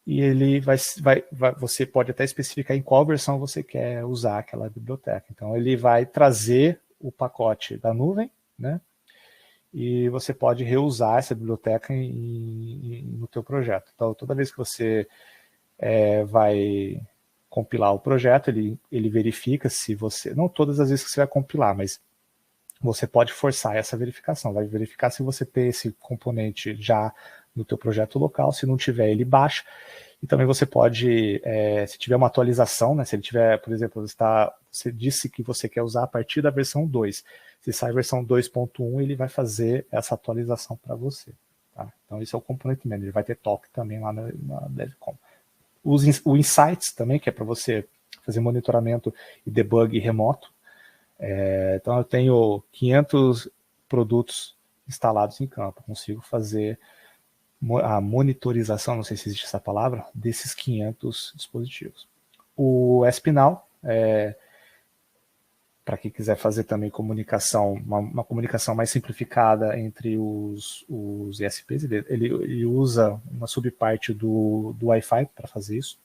e ele você pode até especificar em qual versão você quer usar aquela biblioteca. Então ele vai trazer o pacote da nuvem, né? E você pode reusar essa biblioteca no teu projeto. Então toda vez que você vai compilar o projeto, ele verifica se você, não todas as vezes que você vai compilar, mas você pode forçar essa verificação, vai verificar se você tem esse componente já no teu projeto local, se não tiver, ele baixa, e também você pode, se tiver uma atualização, né, se ele tiver, por exemplo, você disse que você quer usar a partir da versão 2, se sai a versão 2.1, ele vai fazer essa atualização para você. Tá? Então esse é o Component Manager, vai ter toque também lá na DevCom. O Insights também, que é para você fazer monitoramento e debug remoto. Então eu tenho 500 produtos instalados em campo, consigo fazer a monitorização, não sei se existe essa palavra, desses 500 dispositivos. O Espinal, para quem quiser fazer também comunicação, uma comunicação mais simplificada entre os ISPs, ele usa uma subparte do Wi-Fi para fazer isso.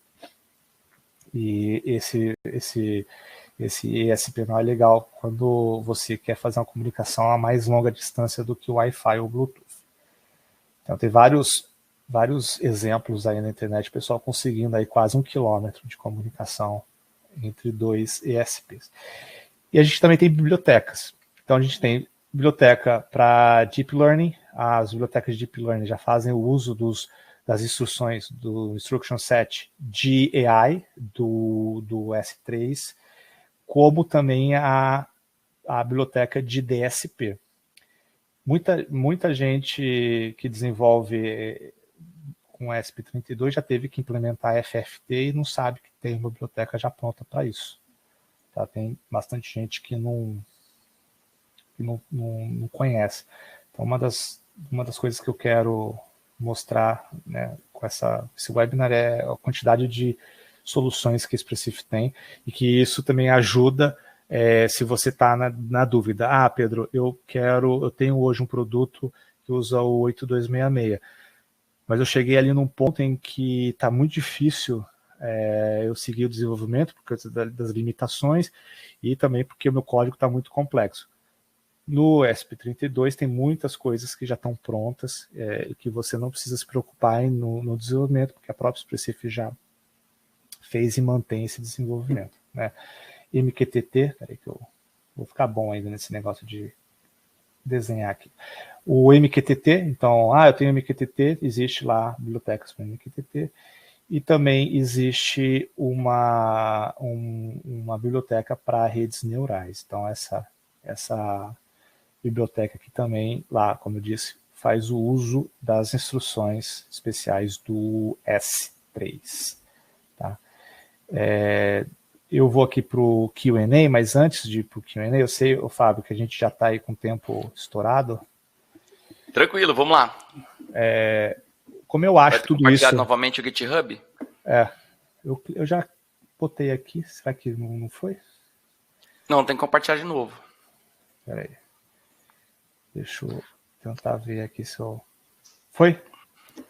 E esse ESP-NO é legal quando você quer fazer uma comunicação a mais longa distância do que o Wi-Fi ou o Bluetooth. Então tem vários exemplos aí na internet, pessoal conseguindo aí quase 1 quilômetro de comunicação entre dois ESPs. E a gente também tem bibliotecas. Então a gente tem biblioteca para Deep Learning, as bibliotecas de Deep Learning já fazem o uso das instruções do Instruction Set de AI, do S3, como também a biblioteca de DSP. Muita gente que desenvolve com ESP32 já teve que implementar FFT e não sabe que tem uma biblioteca já pronta para isso. Tá? Tem bastante gente que não conhece. Então, uma das coisas que eu quero mostrar, né, com esse webinar é a quantidade de soluções que a Expressif tem e que isso também ajuda se você está na dúvida. Ah, Pedro, eu tenho hoje um produto que usa o 8266, mas eu cheguei ali num ponto em que está muito difícil eu seguir o desenvolvimento por causa das limitações e também porque o meu código está muito complexo. No ESP32 tem muitas coisas que já estão prontas e que você não precisa se preocupar no desenvolvimento, porque a própria Expressif já fez e mantém esse desenvolvimento. Né? MQTT, peraí que eu vou ficar bom ainda nesse negócio de desenhar aqui. O MQTT, então, eu tenho MQTT, existe lá bibliotecas para MQTT, e também existe uma biblioteca para redes neurais. Então, essa biblioteca aqui também, lá, como eu disse, faz o uso das instruções especiais do S3. Tá? Eu vou aqui para o Q&A, mas antes de ir para o Q&A, eu sei, Fábio, que a gente já está aí com o tempo estourado. Tranquilo, vamos lá. Como eu acho tudo isso... Vai compartilhar novamente o GitHub? Eu já botei aqui, será que não foi? Não, tem que compartilhar de novo. Espera aí. Deixa eu tentar ver aqui se eu... Foi?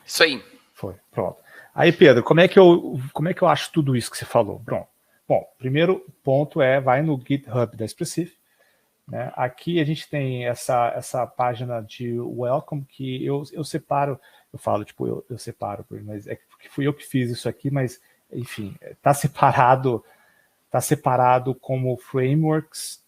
Isso aí. Foi, pronto. Aí, Pedro, como é que eu acho tudo isso que você falou? Pronto. Bom, primeiro ponto vai no GitHub da Expressif. Né? Aqui a gente tem essa página de welcome que eu separo, eu falo, tipo, eu separo, mas é que fui eu que fiz isso aqui, mas, enfim, está separado como frameworks,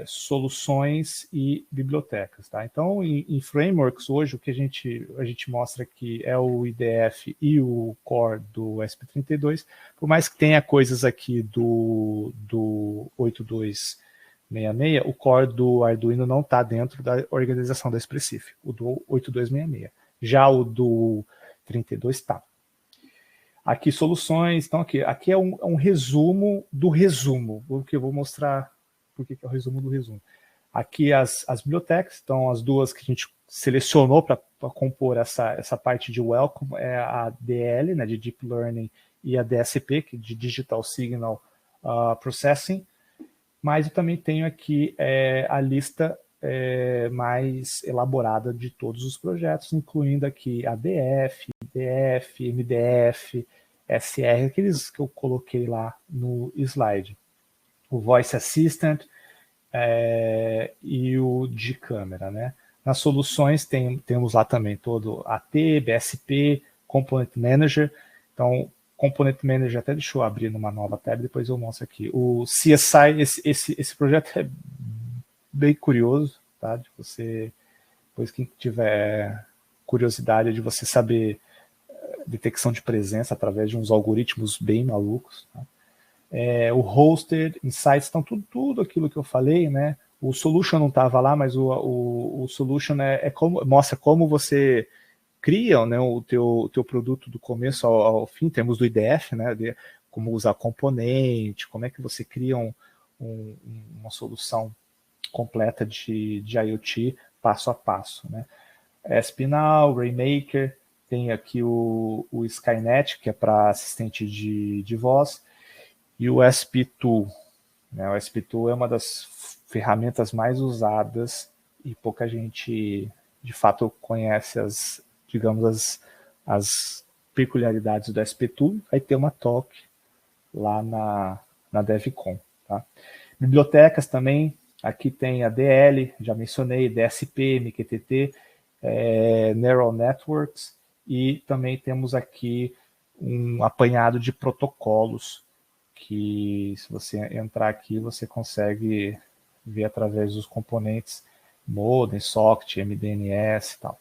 soluções e bibliotecas. Tá? Então, em frameworks, hoje, o que a gente mostra aqui é o IDF e o core do ESP32, por mais que tenha coisas aqui do 8266, o core do Arduino não está dentro da organização da Expressif, o do 8266. Já o do 32 está. Aqui soluções, então aqui é um resumo do resumo, porque eu vou mostrar por que é o resumo do resumo. Aqui as bibliotecas, então as duas que a gente selecionou para compor essa parte de welcome é a DL, né, de Deep Learning, e a DSP, que é de Digital Signal Processing, mas eu também tenho aqui a lista mais elaborada de todos os projetos, incluindo aqui ADF, DF, MDF, SR, aqueles que eu coloquei lá no slide. O Voice Assistant e o de câmera, né? Nas soluções temos lá também todo AT, BSP, Component Manager. Então, Component Manager, até deixa eu abrir numa nova tab, depois eu mostro aqui. O CSI, esse projeto é bem curioso, tá? De você, depois quem tiver curiosidade de você saber detecção de presença através de uns algoritmos bem malucos, tá? O Hosted, Insights, então tudo aquilo que eu falei, né? O Solution não estava lá, mas o Solution mostra como você cria, né, o teu produto do começo ao fim. Temos do IDF, né, como usar componente, como é que você cria uma solução completa de IoT passo a passo, né? Spinal, Rainmaker, tem aqui o Skynet, que é para assistente de voz, e o SP2. Né? O SP2 é uma das ferramentas mais usadas e pouca gente, de fato, conhece as peculiaridades do SP2. Vai ter uma talk lá na DevCon. Tá? Bibliotecas também, aqui tem a DL, já mencionei, DSP, MQTT, Neural Networks, e também temos aqui um apanhado de protocolos que, se você entrar aqui, você consegue ver através dos componentes modem, socket, MDNS e tal.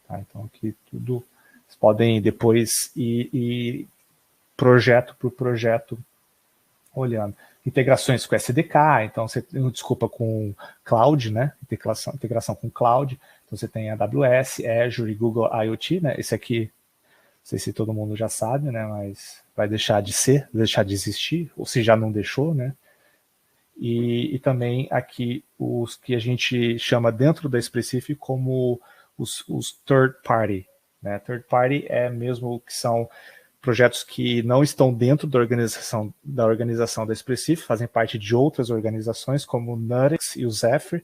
Tá? Então aqui tudo, vocês podem depois ir projeto por projeto olhando. Integrações com SDK, então você tem, desculpa, com cloud, né? Integração com cloud. Então você tem AWS, Azure e Google IoT, né? Esse aqui, não sei se todo mundo já sabe, né? Mas vai deixar de existir, ou se já não deixou, né? E também aqui os que a gente chama dentro da Specific como os third party, né? Third party é mesmo que são projetos que não estão dentro da organização da Specific, fazem parte de outras organizações, como o Nutanix e o Zephyr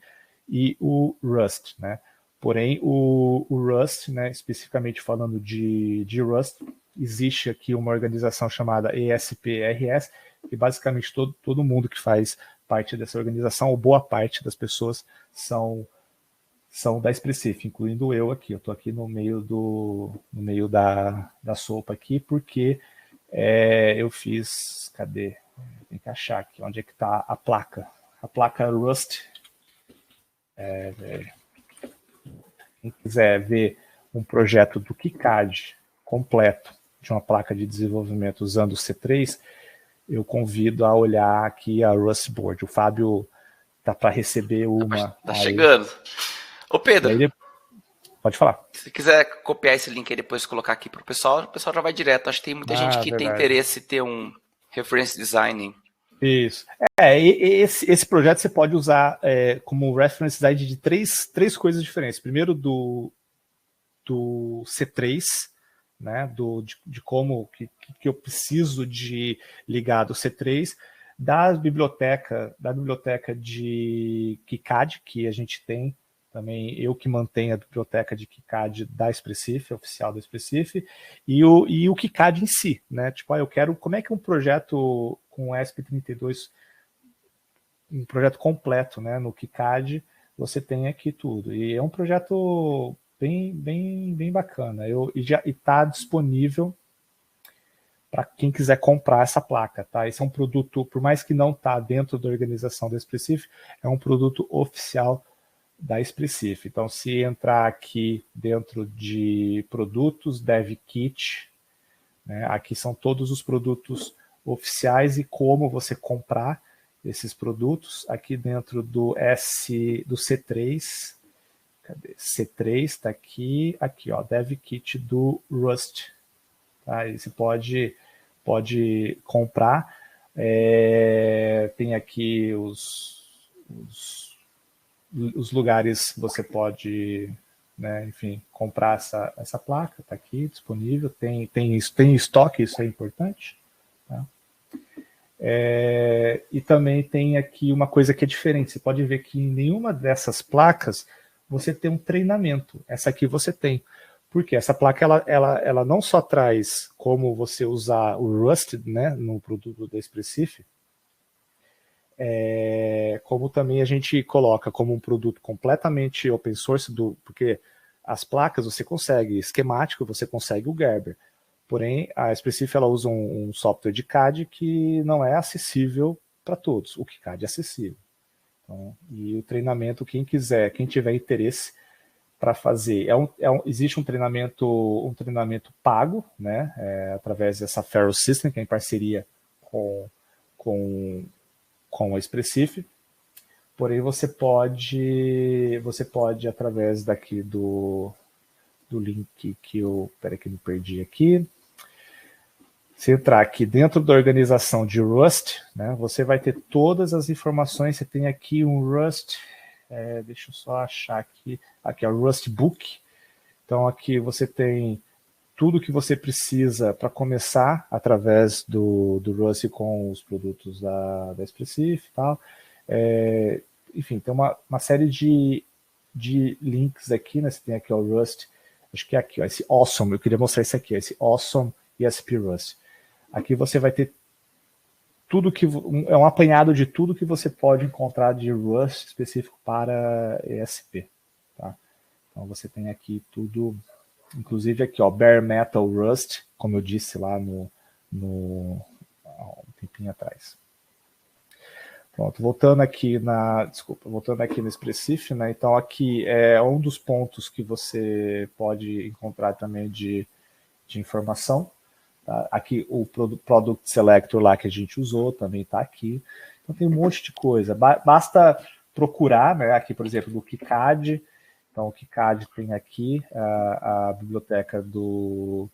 e o Rust, né? Porém, o Rust, né, especificamente falando de Rust, existe aqui uma organização chamada ESP-RS, e basicamente todo mundo que faz parte dessa organização, ou boa parte das pessoas, são da Specific, incluindo eu aqui. Eu estou aqui no meio da sopa aqui, porque eu fiz... Cadê? Tem que achar aqui onde é que está a placa. A placa Rust. Quem quiser ver um projeto do KiCad completo de uma placa de desenvolvimento usando o C3, eu convido a olhar aqui a Rust Board. O Fábio tá para receber uma. Tá chegando. Ô Pedro, aí, pode falar. Se quiser copiar esse link e depois colocar aqui para o pessoal já vai direto. Acho que tem muita gente que tem interesse em ter um reference design. Isso. Esse projeto você pode usar como reference design de três coisas diferentes. Primeiro, do C3, né, de como que eu preciso de ligar do C3, da biblioteca de KiCad, que a gente tem também, eu que mantenho a biblioteca de KiCad da Specific, oficial da Specific, e o KiCad em si, né? Tipo, eu quero, como é que um projeto com ESP32, um projeto completo, né, no KiCad, você tem aqui tudo. E é um projeto bem bacana. E está disponível para quem quiser comprar essa placa, tá? Esse é um produto, por mais que não está dentro da organização da Specific, é um produto oficial da Specific. Então, se entrar aqui dentro de produtos, DevKit, né, aqui são todos os produtos oficiais e como você comprar esses produtos. Aqui dentro do C3, cadê? C3 está aqui, ó, DevKit do Rust. Tá? E você pode comprar. Tem aqui os lugares que você pode, né, enfim, comprar essa placa. Está aqui disponível. Tem estoque, isso é importante. Tá? E também tem aqui uma coisa que é diferente. Você pode ver que em nenhuma dessas placas você tem um treinamento. Essa aqui você tem. Porque essa placa ela não só traz como você usar o Rust, né, no produto da Expressif, como também a gente coloca como um produto completamente open source, porque as placas você consegue esquemático, você consegue o Gerber. Porém, a Expressif ela usa um software de CAD que não é acessível para todos. O KiCad é acessível. Então, e o treinamento, quem quiser, quem tiver interesse para fazer, existe um treinamento pago, né, através dessa Faro System, que é em parceria com, com a Expressif. Porém, você pode através daqui do link que eu, peraí que eu me perdi aqui. Se entrar aqui dentro da organização de Rust, né, você vai ter todas as informações. Você tem aqui um Rust, deixa eu só achar aqui é o Rust Book. Então aqui você tem tudo que você precisa para começar através do Rust com os produtos da Expressif e tal. Enfim, tem uma série de links aqui, né? Você tem aqui o Rust, acho que é aqui, ó, esse Awesome, eu queria mostrar esse aqui, esse Awesome ESP Rust. Aqui você vai ter tudo é um apanhado de tudo que você pode encontrar de Rust específico para ESP. Tá? Então você tem aqui tudo, inclusive aqui, ó, Bare Metal Rust, como eu disse lá um tempinho atrás. Pronto, voltando aqui no Expressif, né? Então aqui é um dos pontos que você pode encontrar também de informação. Tá? Aqui o Product Selector lá que a gente usou também está aqui. Então tem um monte de coisa. Basta procurar, né? Aqui, por exemplo, do KiCad. Então o KiCad tem aqui a biblioteca do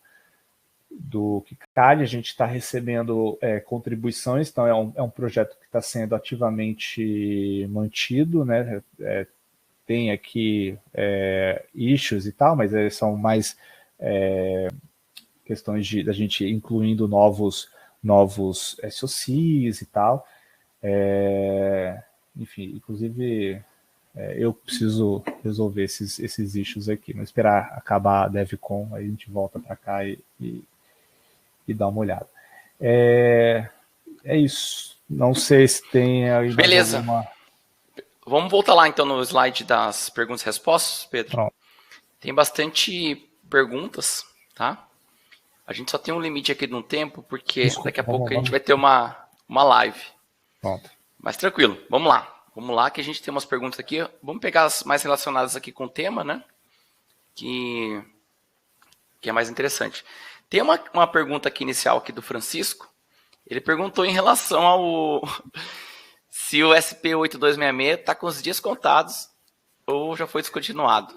KiCad. A gente está recebendo contribuições, então é um projeto que está sendo ativamente mantido, né? Tem aqui issues e tal, mas eles são mais questões da gente incluindo novos SOCs e tal. Enfim, inclusive eu preciso resolver esses issues aqui, mas esperar acabar a DevCon, aí a gente volta para cá e dar uma olhada. É isso. Não sei se tem aí mais Beleza. alguma... Vamos voltar lá então no slide das perguntas e respostas, Pedro. Pronto. Tem bastante perguntas, tá? A gente só tem um limite aqui no tempo, porque Desculpa, daqui a pouco a gente vai ter uma live. Pronto. Mas tranquilo, vamos lá. Vamos lá que a gente tem umas perguntas aqui. Vamos pegar as mais relacionadas aqui com o tema, né? Que é mais interessante. Tem uma pergunta aqui inicial aqui do Francisco. Ele perguntou em relação ao se o SP8266 está com os dias contados ou já foi descontinuado,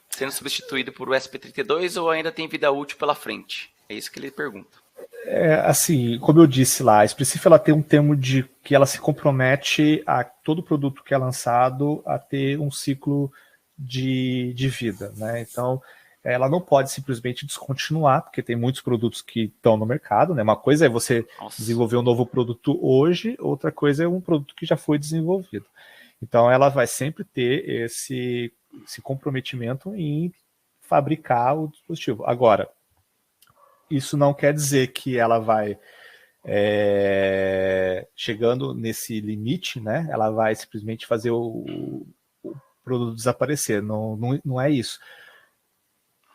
sendo substituído por o SP32 ou ainda tem vida útil pela frente. É isso que ele pergunta. Assim, como eu disse lá, a Expressif ela tem um termo de que ela se compromete a todo produto que é lançado a ter um ciclo de vida, né? Então, ela não pode simplesmente descontinuar, porque tem muitos produtos que estão no mercado, né? Uma coisa é você desenvolver um novo produto hoje, outra coisa é um produto que já foi desenvolvido. Então, ela vai sempre ter esse comprometimento em fabricar o dispositivo. Agora, isso não quer dizer que ela vai, chegando nesse limite, né, ela vai simplesmente fazer o produto desaparecer. Não é isso.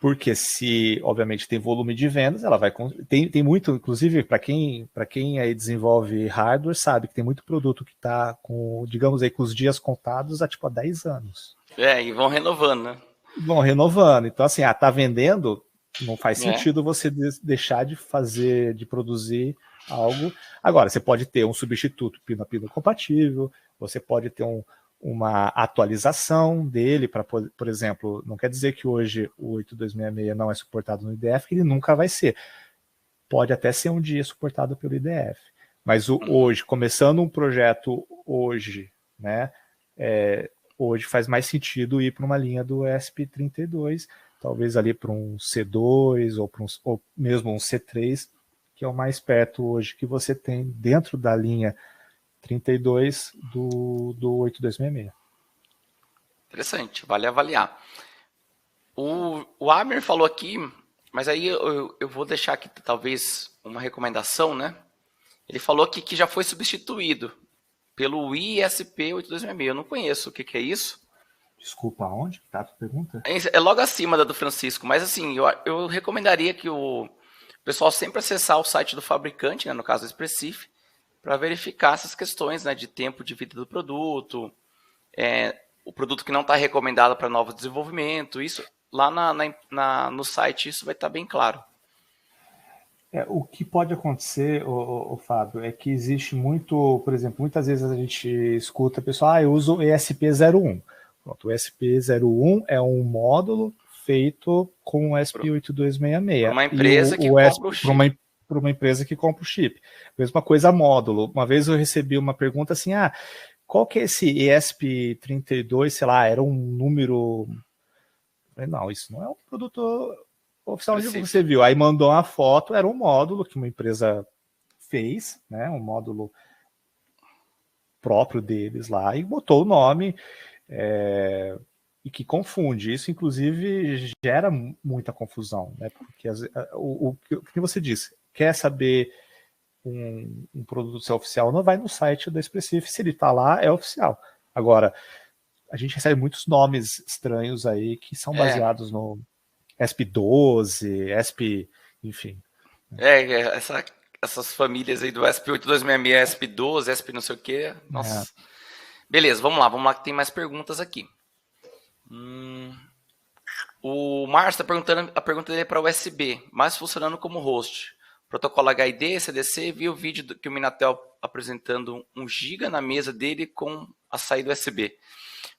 Porque se, obviamente, tem volume de vendas, ela vai... Tem muito, inclusive, para quem aí desenvolve hardware, sabe que tem muito produto que está com, digamos aí, com os dias contados há 10 anos. E vão renovando, né? Vão renovando. Então, assim, tá vendendo, não faz sentido você deixar de produzir algo. Agora, você pode ter um substituto pino-a-pino compatível, você pode ter uma atualização dele para, por exemplo, não quer dizer que hoje o 8266 não é suportado no IDF, que ele nunca vai ser. Pode até ser um dia suportado pelo IDF. Mas hoje, começando um projeto hoje, né, hoje faz mais sentido ir para uma linha do ESP32, talvez ali para um C2 ou mesmo um C3, que é o mais perto hoje que você tem dentro da linha 32 do 8266. Interessante, vale avaliar. O Abner falou aqui, mas aí eu vou deixar aqui talvez uma recomendação, né? Ele falou aqui que já foi substituído pelo ISP8266. Eu não conheço o que é isso. Desculpa, aonde? Tá a pergunta? É logo acima da do Francisco, mas assim, eu recomendaria que o pessoal sempre acessar o site do fabricante, né, no caso do Expressif, para verificar essas questões, né, de tempo de vida do produto, o produto que não está recomendado para novo desenvolvimento, isso lá no site isso vai estar bem claro. O que pode acontecer, Fábio, é que existe muito, por exemplo, muitas vezes a gente escuta a pessoa, eu uso ESP01. Pronto, o ESP01 é um módulo feito com o ESP8266. Para uma empresa que compra o chip. Para uma empresa que compra o chip. Mesma coisa módulo. Uma vez eu recebi uma pergunta assim, qual que é esse ESP32, sei lá, era um número... Não, isso não é um produto oficial onde você viu. Aí mandou uma foto, era um módulo que uma empresa fez, né, um módulo próprio deles lá, e botou o nome... e que confunde. Isso, inclusive, gera muita confusão, né? Porque o que você disse, quer saber um produto ser oficial, não vai no site da Expressif, se ele está lá, é oficial. Agora, a gente recebe muitos nomes estranhos aí que são baseados no ESP12, ESP, enfim. Essas famílias aí do ESP8266, ESP12, ESP não sei o que. Nossa. Beleza, vamos lá que tem mais perguntas aqui. O Márcio está perguntando, a pergunta dele é para USB, mas funcionando como host. Protocolo HID, CDC, vi o vídeo que o Minatel apresentando 1 GB na mesa dele com a saída USB.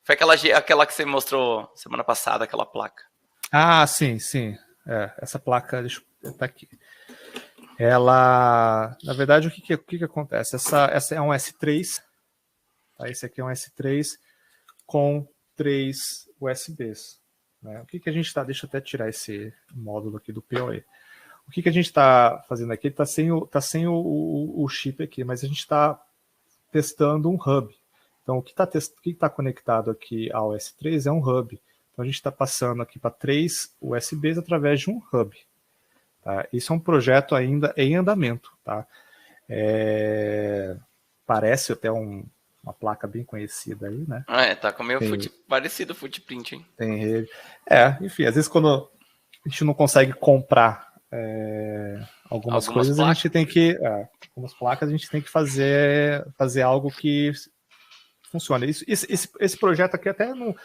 Foi aquela que você mostrou semana passada, aquela placa. Sim. Essa placa, deixa eu botar aqui. Ela, na verdade, o que acontece? Essa é um S3, tá? Esse aqui é um S3 com 3 USBs. Né? O que a gente está... Deixa eu até tirar esse módulo aqui do PoE. O que a gente está fazendo aqui? Ele está sem o chip aqui, mas a gente está testando um hub. Então, o que está conectado aqui ao S3 é um hub. Então, a gente está passando aqui para 3 USBs através de um hub. Tá? Isso é um projeto ainda em andamento. Tá? Parece até uma placa bem conhecida aí, né? Tá com meio parecido o footprint, hein? Tem rede. Enfim, às vezes quando a gente não consegue comprar algumas coisas, placas, a gente tem que... algumas placas a gente tem que fazer algo que funcione. Esse projeto aqui até não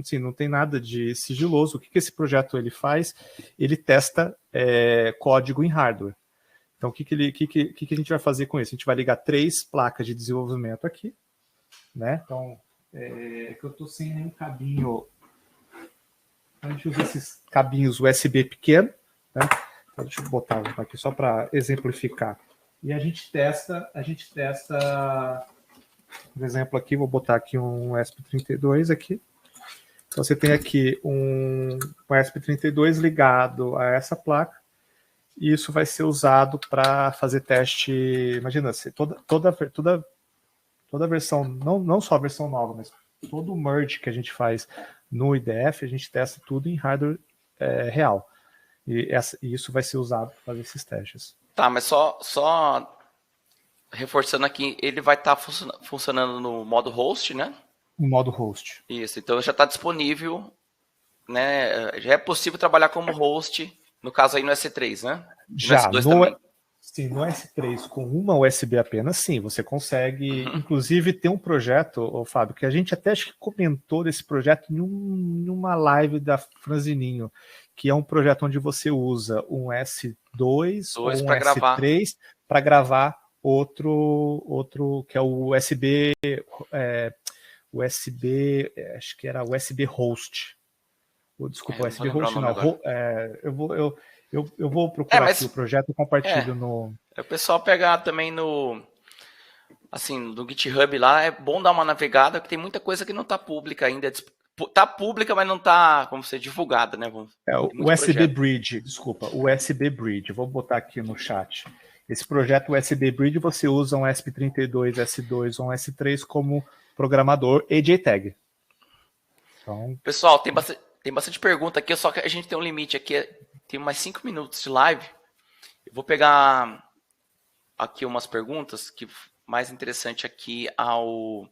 assim, não tem nada de sigiloso. O que esse projeto ele faz? Ele testa código em hardware. Então, o que a gente vai fazer com isso? A gente vai ligar 3 placas de desenvolvimento aqui, né? Então, que eu estou sem nenhum cabinho. A gente usa esses cabinhos USB pequeno, né? Então, deixa eu botar aqui só para exemplificar. E a gente testa, por exemplo, aqui, vou botar aqui um ESP32 aqui. Então, você tem aqui um ESP32 ligado a essa placa. E isso vai ser usado para fazer teste. Imagina, toda a versão, não só a versão nova, mas todo o merge que a gente faz no IDF, a gente testa tudo em hardware real. E isso vai ser usado para fazer esses testes. Tá, mas só reforçando aqui, ele vai estar funcionando no modo host, né? No modo host. Isso, então já está disponível, né? Já é possível trabalhar como host. No caso aí no S3, né? Já, no S3 com uma USB apenas, sim, você consegue, inclusive tem um projeto, Fábio, que a gente até acho que comentou desse projeto em uma live da Franzininho, que é um projeto onde você usa um S2 ou um S3 para gravar outro que é o USB, acho que era USB host. Desculpa, USB host não. Eu vou procurar aqui o projeto e compartilho no... O pessoal pegar também no GitHub lá, é bom dar uma navegada, porque tem muita coisa que não está pública ainda, Tá pública, mas não tá, como ser divulgada, né? O USB Bridge, desculpa, o USB Bridge, vou botar aqui no chat. Esse projeto USB Bridge, você usa um ESP32, S2 ou um S3 como programador e JTAG. Então... Pessoal, tem bastante pergunta aqui, só que a gente tem um limite aqui, tem mais 5 minutos de live. Eu vou pegar aqui umas perguntas que mais interessante aqui ao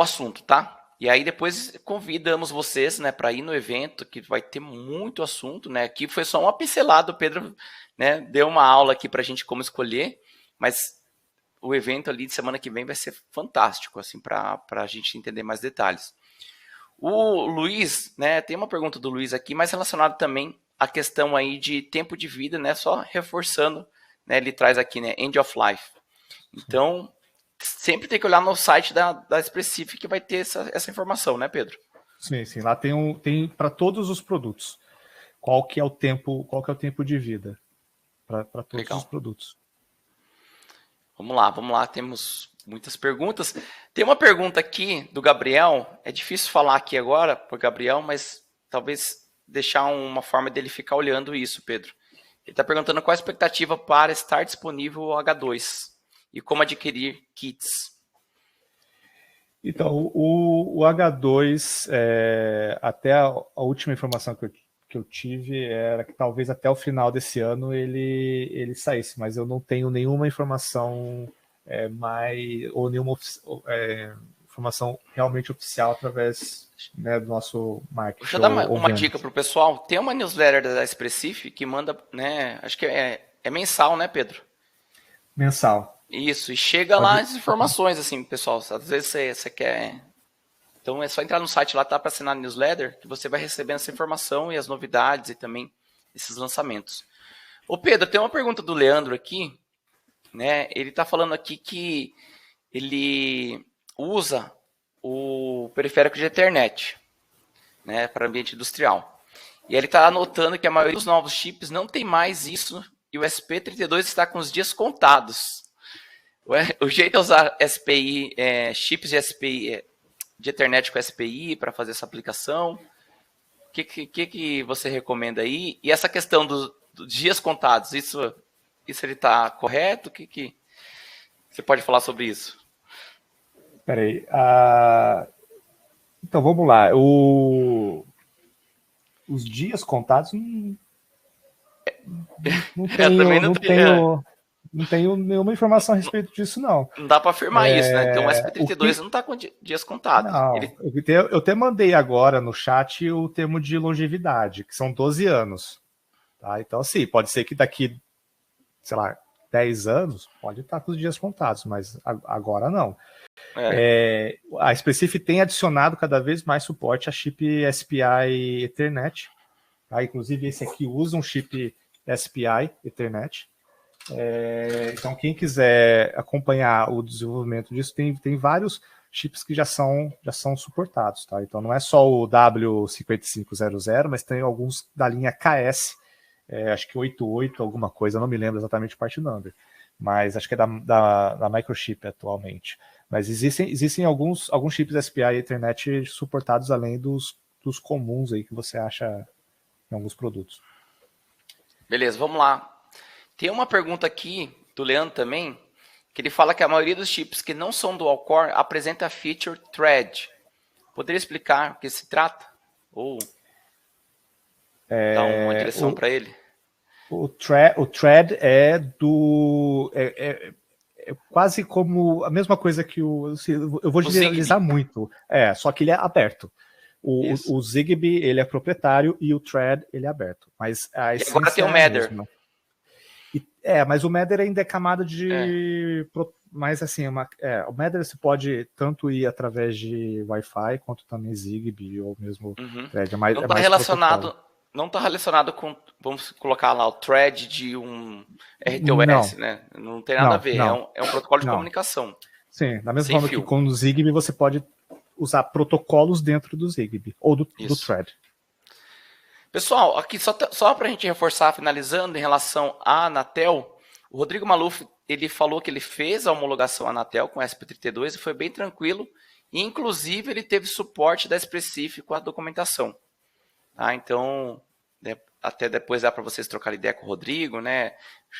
assunto, tá? E aí depois convidamos vocês, né, para ir no evento, que vai ter muito assunto, né? Aqui foi só uma pincelada, o Pedro, né, deu uma aula aqui para a gente como escolher, mas o evento ali de semana que vem vai ser fantástico, assim, para a gente entender mais detalhes. O Luiz, né, tem uma pergunta do Luiz aqui, mais relacionada também à questão aí de tempo de vida, né, só reforçando, né, ele traz aqui, né, end of life. Então, sempre tem que olhar no site da Specific que vai ter essa informação, né, Pedro? Sim, sim. Lá tem para todos os produtos. Qual que é o tempo de vida para todos Legal. Os produtos. Vamos lá. Temos muitas perguntas. Tem uma pergunta aqui do Gabriel. É difícil falar aqui agora por Gabriel, mas talvez deixar uma forma dele ficar olhando isso, Pedro. Ele está perguntando qual a expectativa para estar disponível o H2 e como adquirir kits. Então, o H2, até a última informação que eu tive era que talvez até o final desse ano ele saísse, mas eu não tenho nenhuma informação ou nenhuma informação realmente oficial através, né, do nosso marketing. Deixa eu dar uma dica para o pessoal. Tem uma newsletter da Expressif que manda, né, acho que é mensal, né, Pedro? Mensal. Isso, e chega lá as informações, assim, pessoal. Às vezes você quer... Então é só entrar no site lá, tá, para assinar a newsletter, que você vai recebendo essa informação e as novidades e também esses lançamentos. Ô Pedro, tem uma pergunta do Leandro aqui, né? Ele tá falando aqui que ele usa o periférico de Ethernet, né, para ambiente industrial. E ele tá anotando que a maioria dos novos chips não tem mais isso e o SP32 está com os dias contados. O jeito é usar SPI, chips de SPI, de Ethernet com SPI para fazer essa aplicação. O que você recomenda aí? E essa questão dos dias contados, isso ele está correto? O que você pode falar sobre isso? Peraí. Então, vamos lá. Os dias contados não tenho nenhuma informação a respeito disso, não. Não dá para afirmar isso, né? Então o SP32 não está com dias contados. Não, eu até mandei agora no chat o termo de longevidade, que são 12 anos. Tá? Então, assim, pode ser que daqui, sei lá, 10 anos, pode estar com os dias contados, mas agora não. A Specific tem adicionado cada vez mais suporte a chip SPI Ethernet. Tá? Inclusive, esse aqui usa um chip SPI Ethernet. Então, quem quiser acompanhar o desenvolvimento disso, tem vários chips que já são suportados. Tá? Então, não é só o W5500, mas tem alguns da linha KS, acho que 88, alguma coisa, não me lembro exatamente o part number, mas acho que é da Microchip atualmente. Mas existem alguns chips SPI Ethernet suportados além dos comuns aí que você acha em alguns produtos. Beleza, vamos lá. Tem uma pergunta aqui do Leandro também, que ele fala que a maioria dos chips que não são dual core apresenta a feature thread. Poderia explicar o que se trata? Ou dar uma direção para ele? O thread é quase como a mesma coisa que eu vou generalizar muito. Só que ele é aberto. O Zigbee, ele é proprietário e o thread, ele é aberto. Mas e agora tem o Matter. Mas o Matter ainda é camada de... Mas assim, o Matter você pode tanto ir através de Wi-Fi, quanto também Zigbee, ou mesmo thread. Não está relacionado com, vamos colocar lá, o thread de um RTOS, né? Não tem nada a ver, é um protocolo de comunicação. Sim, da mesma forma que com o Zigbee você pode usar protocolos dentro do Zigbee, ou do thread. Pessoal, aqui só para a gente reforçar, finalizando, em relação à Anatel, o Rodrigo Maluf, ele falou que ele fez a homologação Anatel com SP32 e foi bem tranquilo e inclusive ele teve suporte da Expressif com a documentação. Tá? Então, né, até depois dá para vocês trocarem ideia com o Rodrigo, né?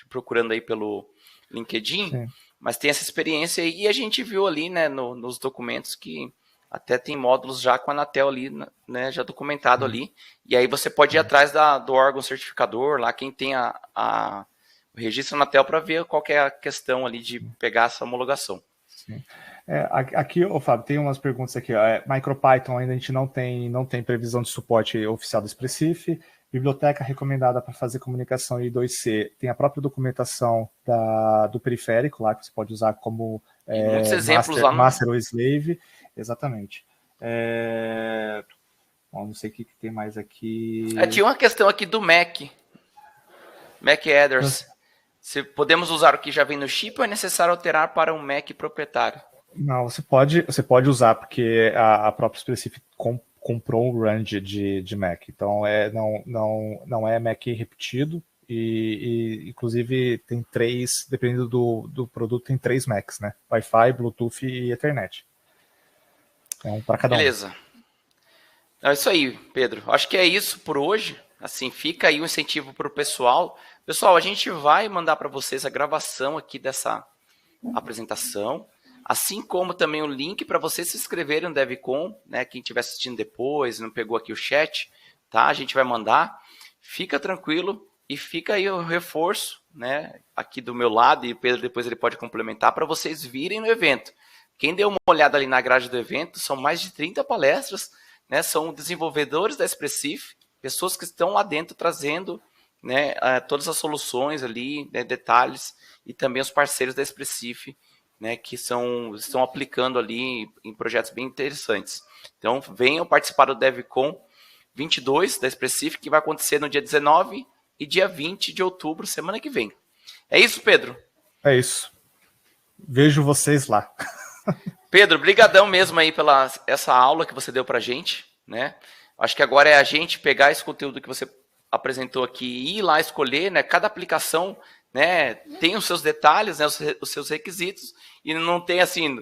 Procurando aí pelo LinkedIn, sim. Mas tem essa experiência aí, e a gente viu ali, né, nos documentos que até tem módulos já com a Anatel ali, né, já documentado ali, e aí você pode ir atrás do órgão certificador, lá quem tem o registro Anatel para ver qual que é a questão ali de pegar essa homologação. Sim. Aqui, Fábio, tem umas perguntas aqui. MicroPython ainda a gente não tem previsão de suporte oficial da Expressif. Biblioteca recomendada para fazer comunicação I2C. Tem a própria documentação do periférico lá, que você pode usar como muitos exemplos lá master ou slave. Exatamente. Bom, não sei o que tem mais aqui. Tinha uma questão aqui do Mac Address. Se podemos usar o que já vem no chip ou é necessário alterar para um Mac proprietário? Não, você pode usar, porque a própria Expressif comprou um run de Mac. Então, não é Mac repetido. E inclusive, tem 3, dependendo do produto, tem 3 Macs, né? Wi-Fi, Bluetooth e Ethernet. Então, para cada Beleza. É isso aí, Pedro. Acho que é isso por hoje. Assim, fica aí o incentivo para o pessoal. Pessoal, a gente vai mandar para vocês a gravação aqui dessa apresentação, assim como também o link para vocês se inscreverem no DevCon, né? Quem estiver assistindo depois, não pegou aqui o chat, tá? A gente vai mandar. Fica tranquilo e fica aí o reforço, né? Aqui do meu lado, e o Pedro depois ele pode complementar, para vocês virem no evento. Quem deu uma olhada ali na grade do evento, são mais de 30 palestras, né? São desenvolvedores da Expressif, pessoas que estão lá dentro trazendo, né, todas as soluções ali, né, detalhes, e também os parceiros da Expressif, né, que estão aplicando ali em projetos bem interessantes. Então, venham participar do DevCon 22 da Expressif, que vai acontecer no dia 19 e dia 20 de outubro, semana que vem. É isso, Pedro? É isso. Vejo vocês lá. Pedro, brigadão mesmo aí pela essa aula que você deu pra gente, né? Acho que agora é a gente pegar esse conteúdo que você apresentou aqui e ir lá escolher, né? Cada aplicação, né, tem os seus detalhes, né, os seus requisitos, e não tem assim,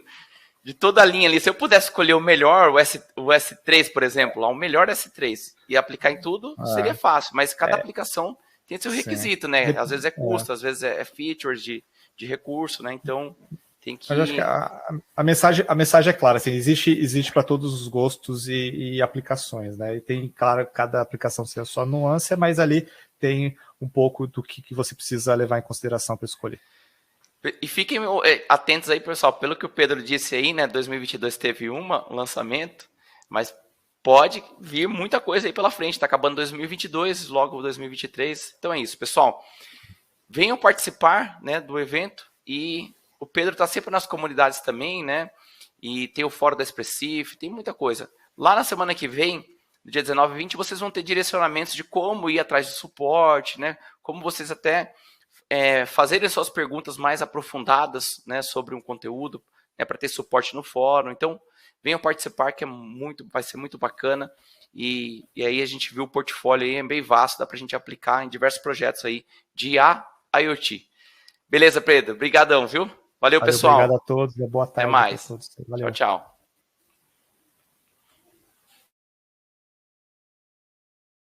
de toda a linha ali. Se eu pudesse escolher o melhor, o S3, por exemplo, o melhor S3, e aplicar em tudo, seria fácil, mas cada aplicação tem seu requisito, né? Às vezes é custo, às vezes é features de recurso, né? Então, tem que... Mas eu acho que a mensagem é clara, assim, existe para todos os gostos e aplicações, né? E tem, claro, cada aplicação tem a sua nuance, mas ali tem um pouco do que você precisa levar em consideração para escolher. E fiquem atentos aí, pessoal, pelo que o Pedro disse aí, né? 2022 teve um lançamento, mas pode vir muita coisa aí pela frente. Tá acabando 2022, logo 2023. Então é isso, pessoal. Venham participar, né, do evento, e o Pedro está sempre nas comunidades também, né? E tem o fórum da Expressif, tem muita coisa. Lá na semana que vem, no dia 19 e 20, vocês vão ter direcionamentos de como ir atrás de suporte, né? Como vocês até fazerem suas perguntas mais aprofundadas, né, sobre um conteúdo, né, para ter suporte no fórum. Então, venham participar, que vai ser muito bacana. E aí a gente viu o portfólio aí, é bem vasto, dá para a gente aplicar em diversos projetos aí de IoT. Beleza, Pedro? Obrigadão, viu? Valeu, pessoal. Obrigado a todos e boa tarde. Até mais. A todos. Valeu. Tchau, tchau.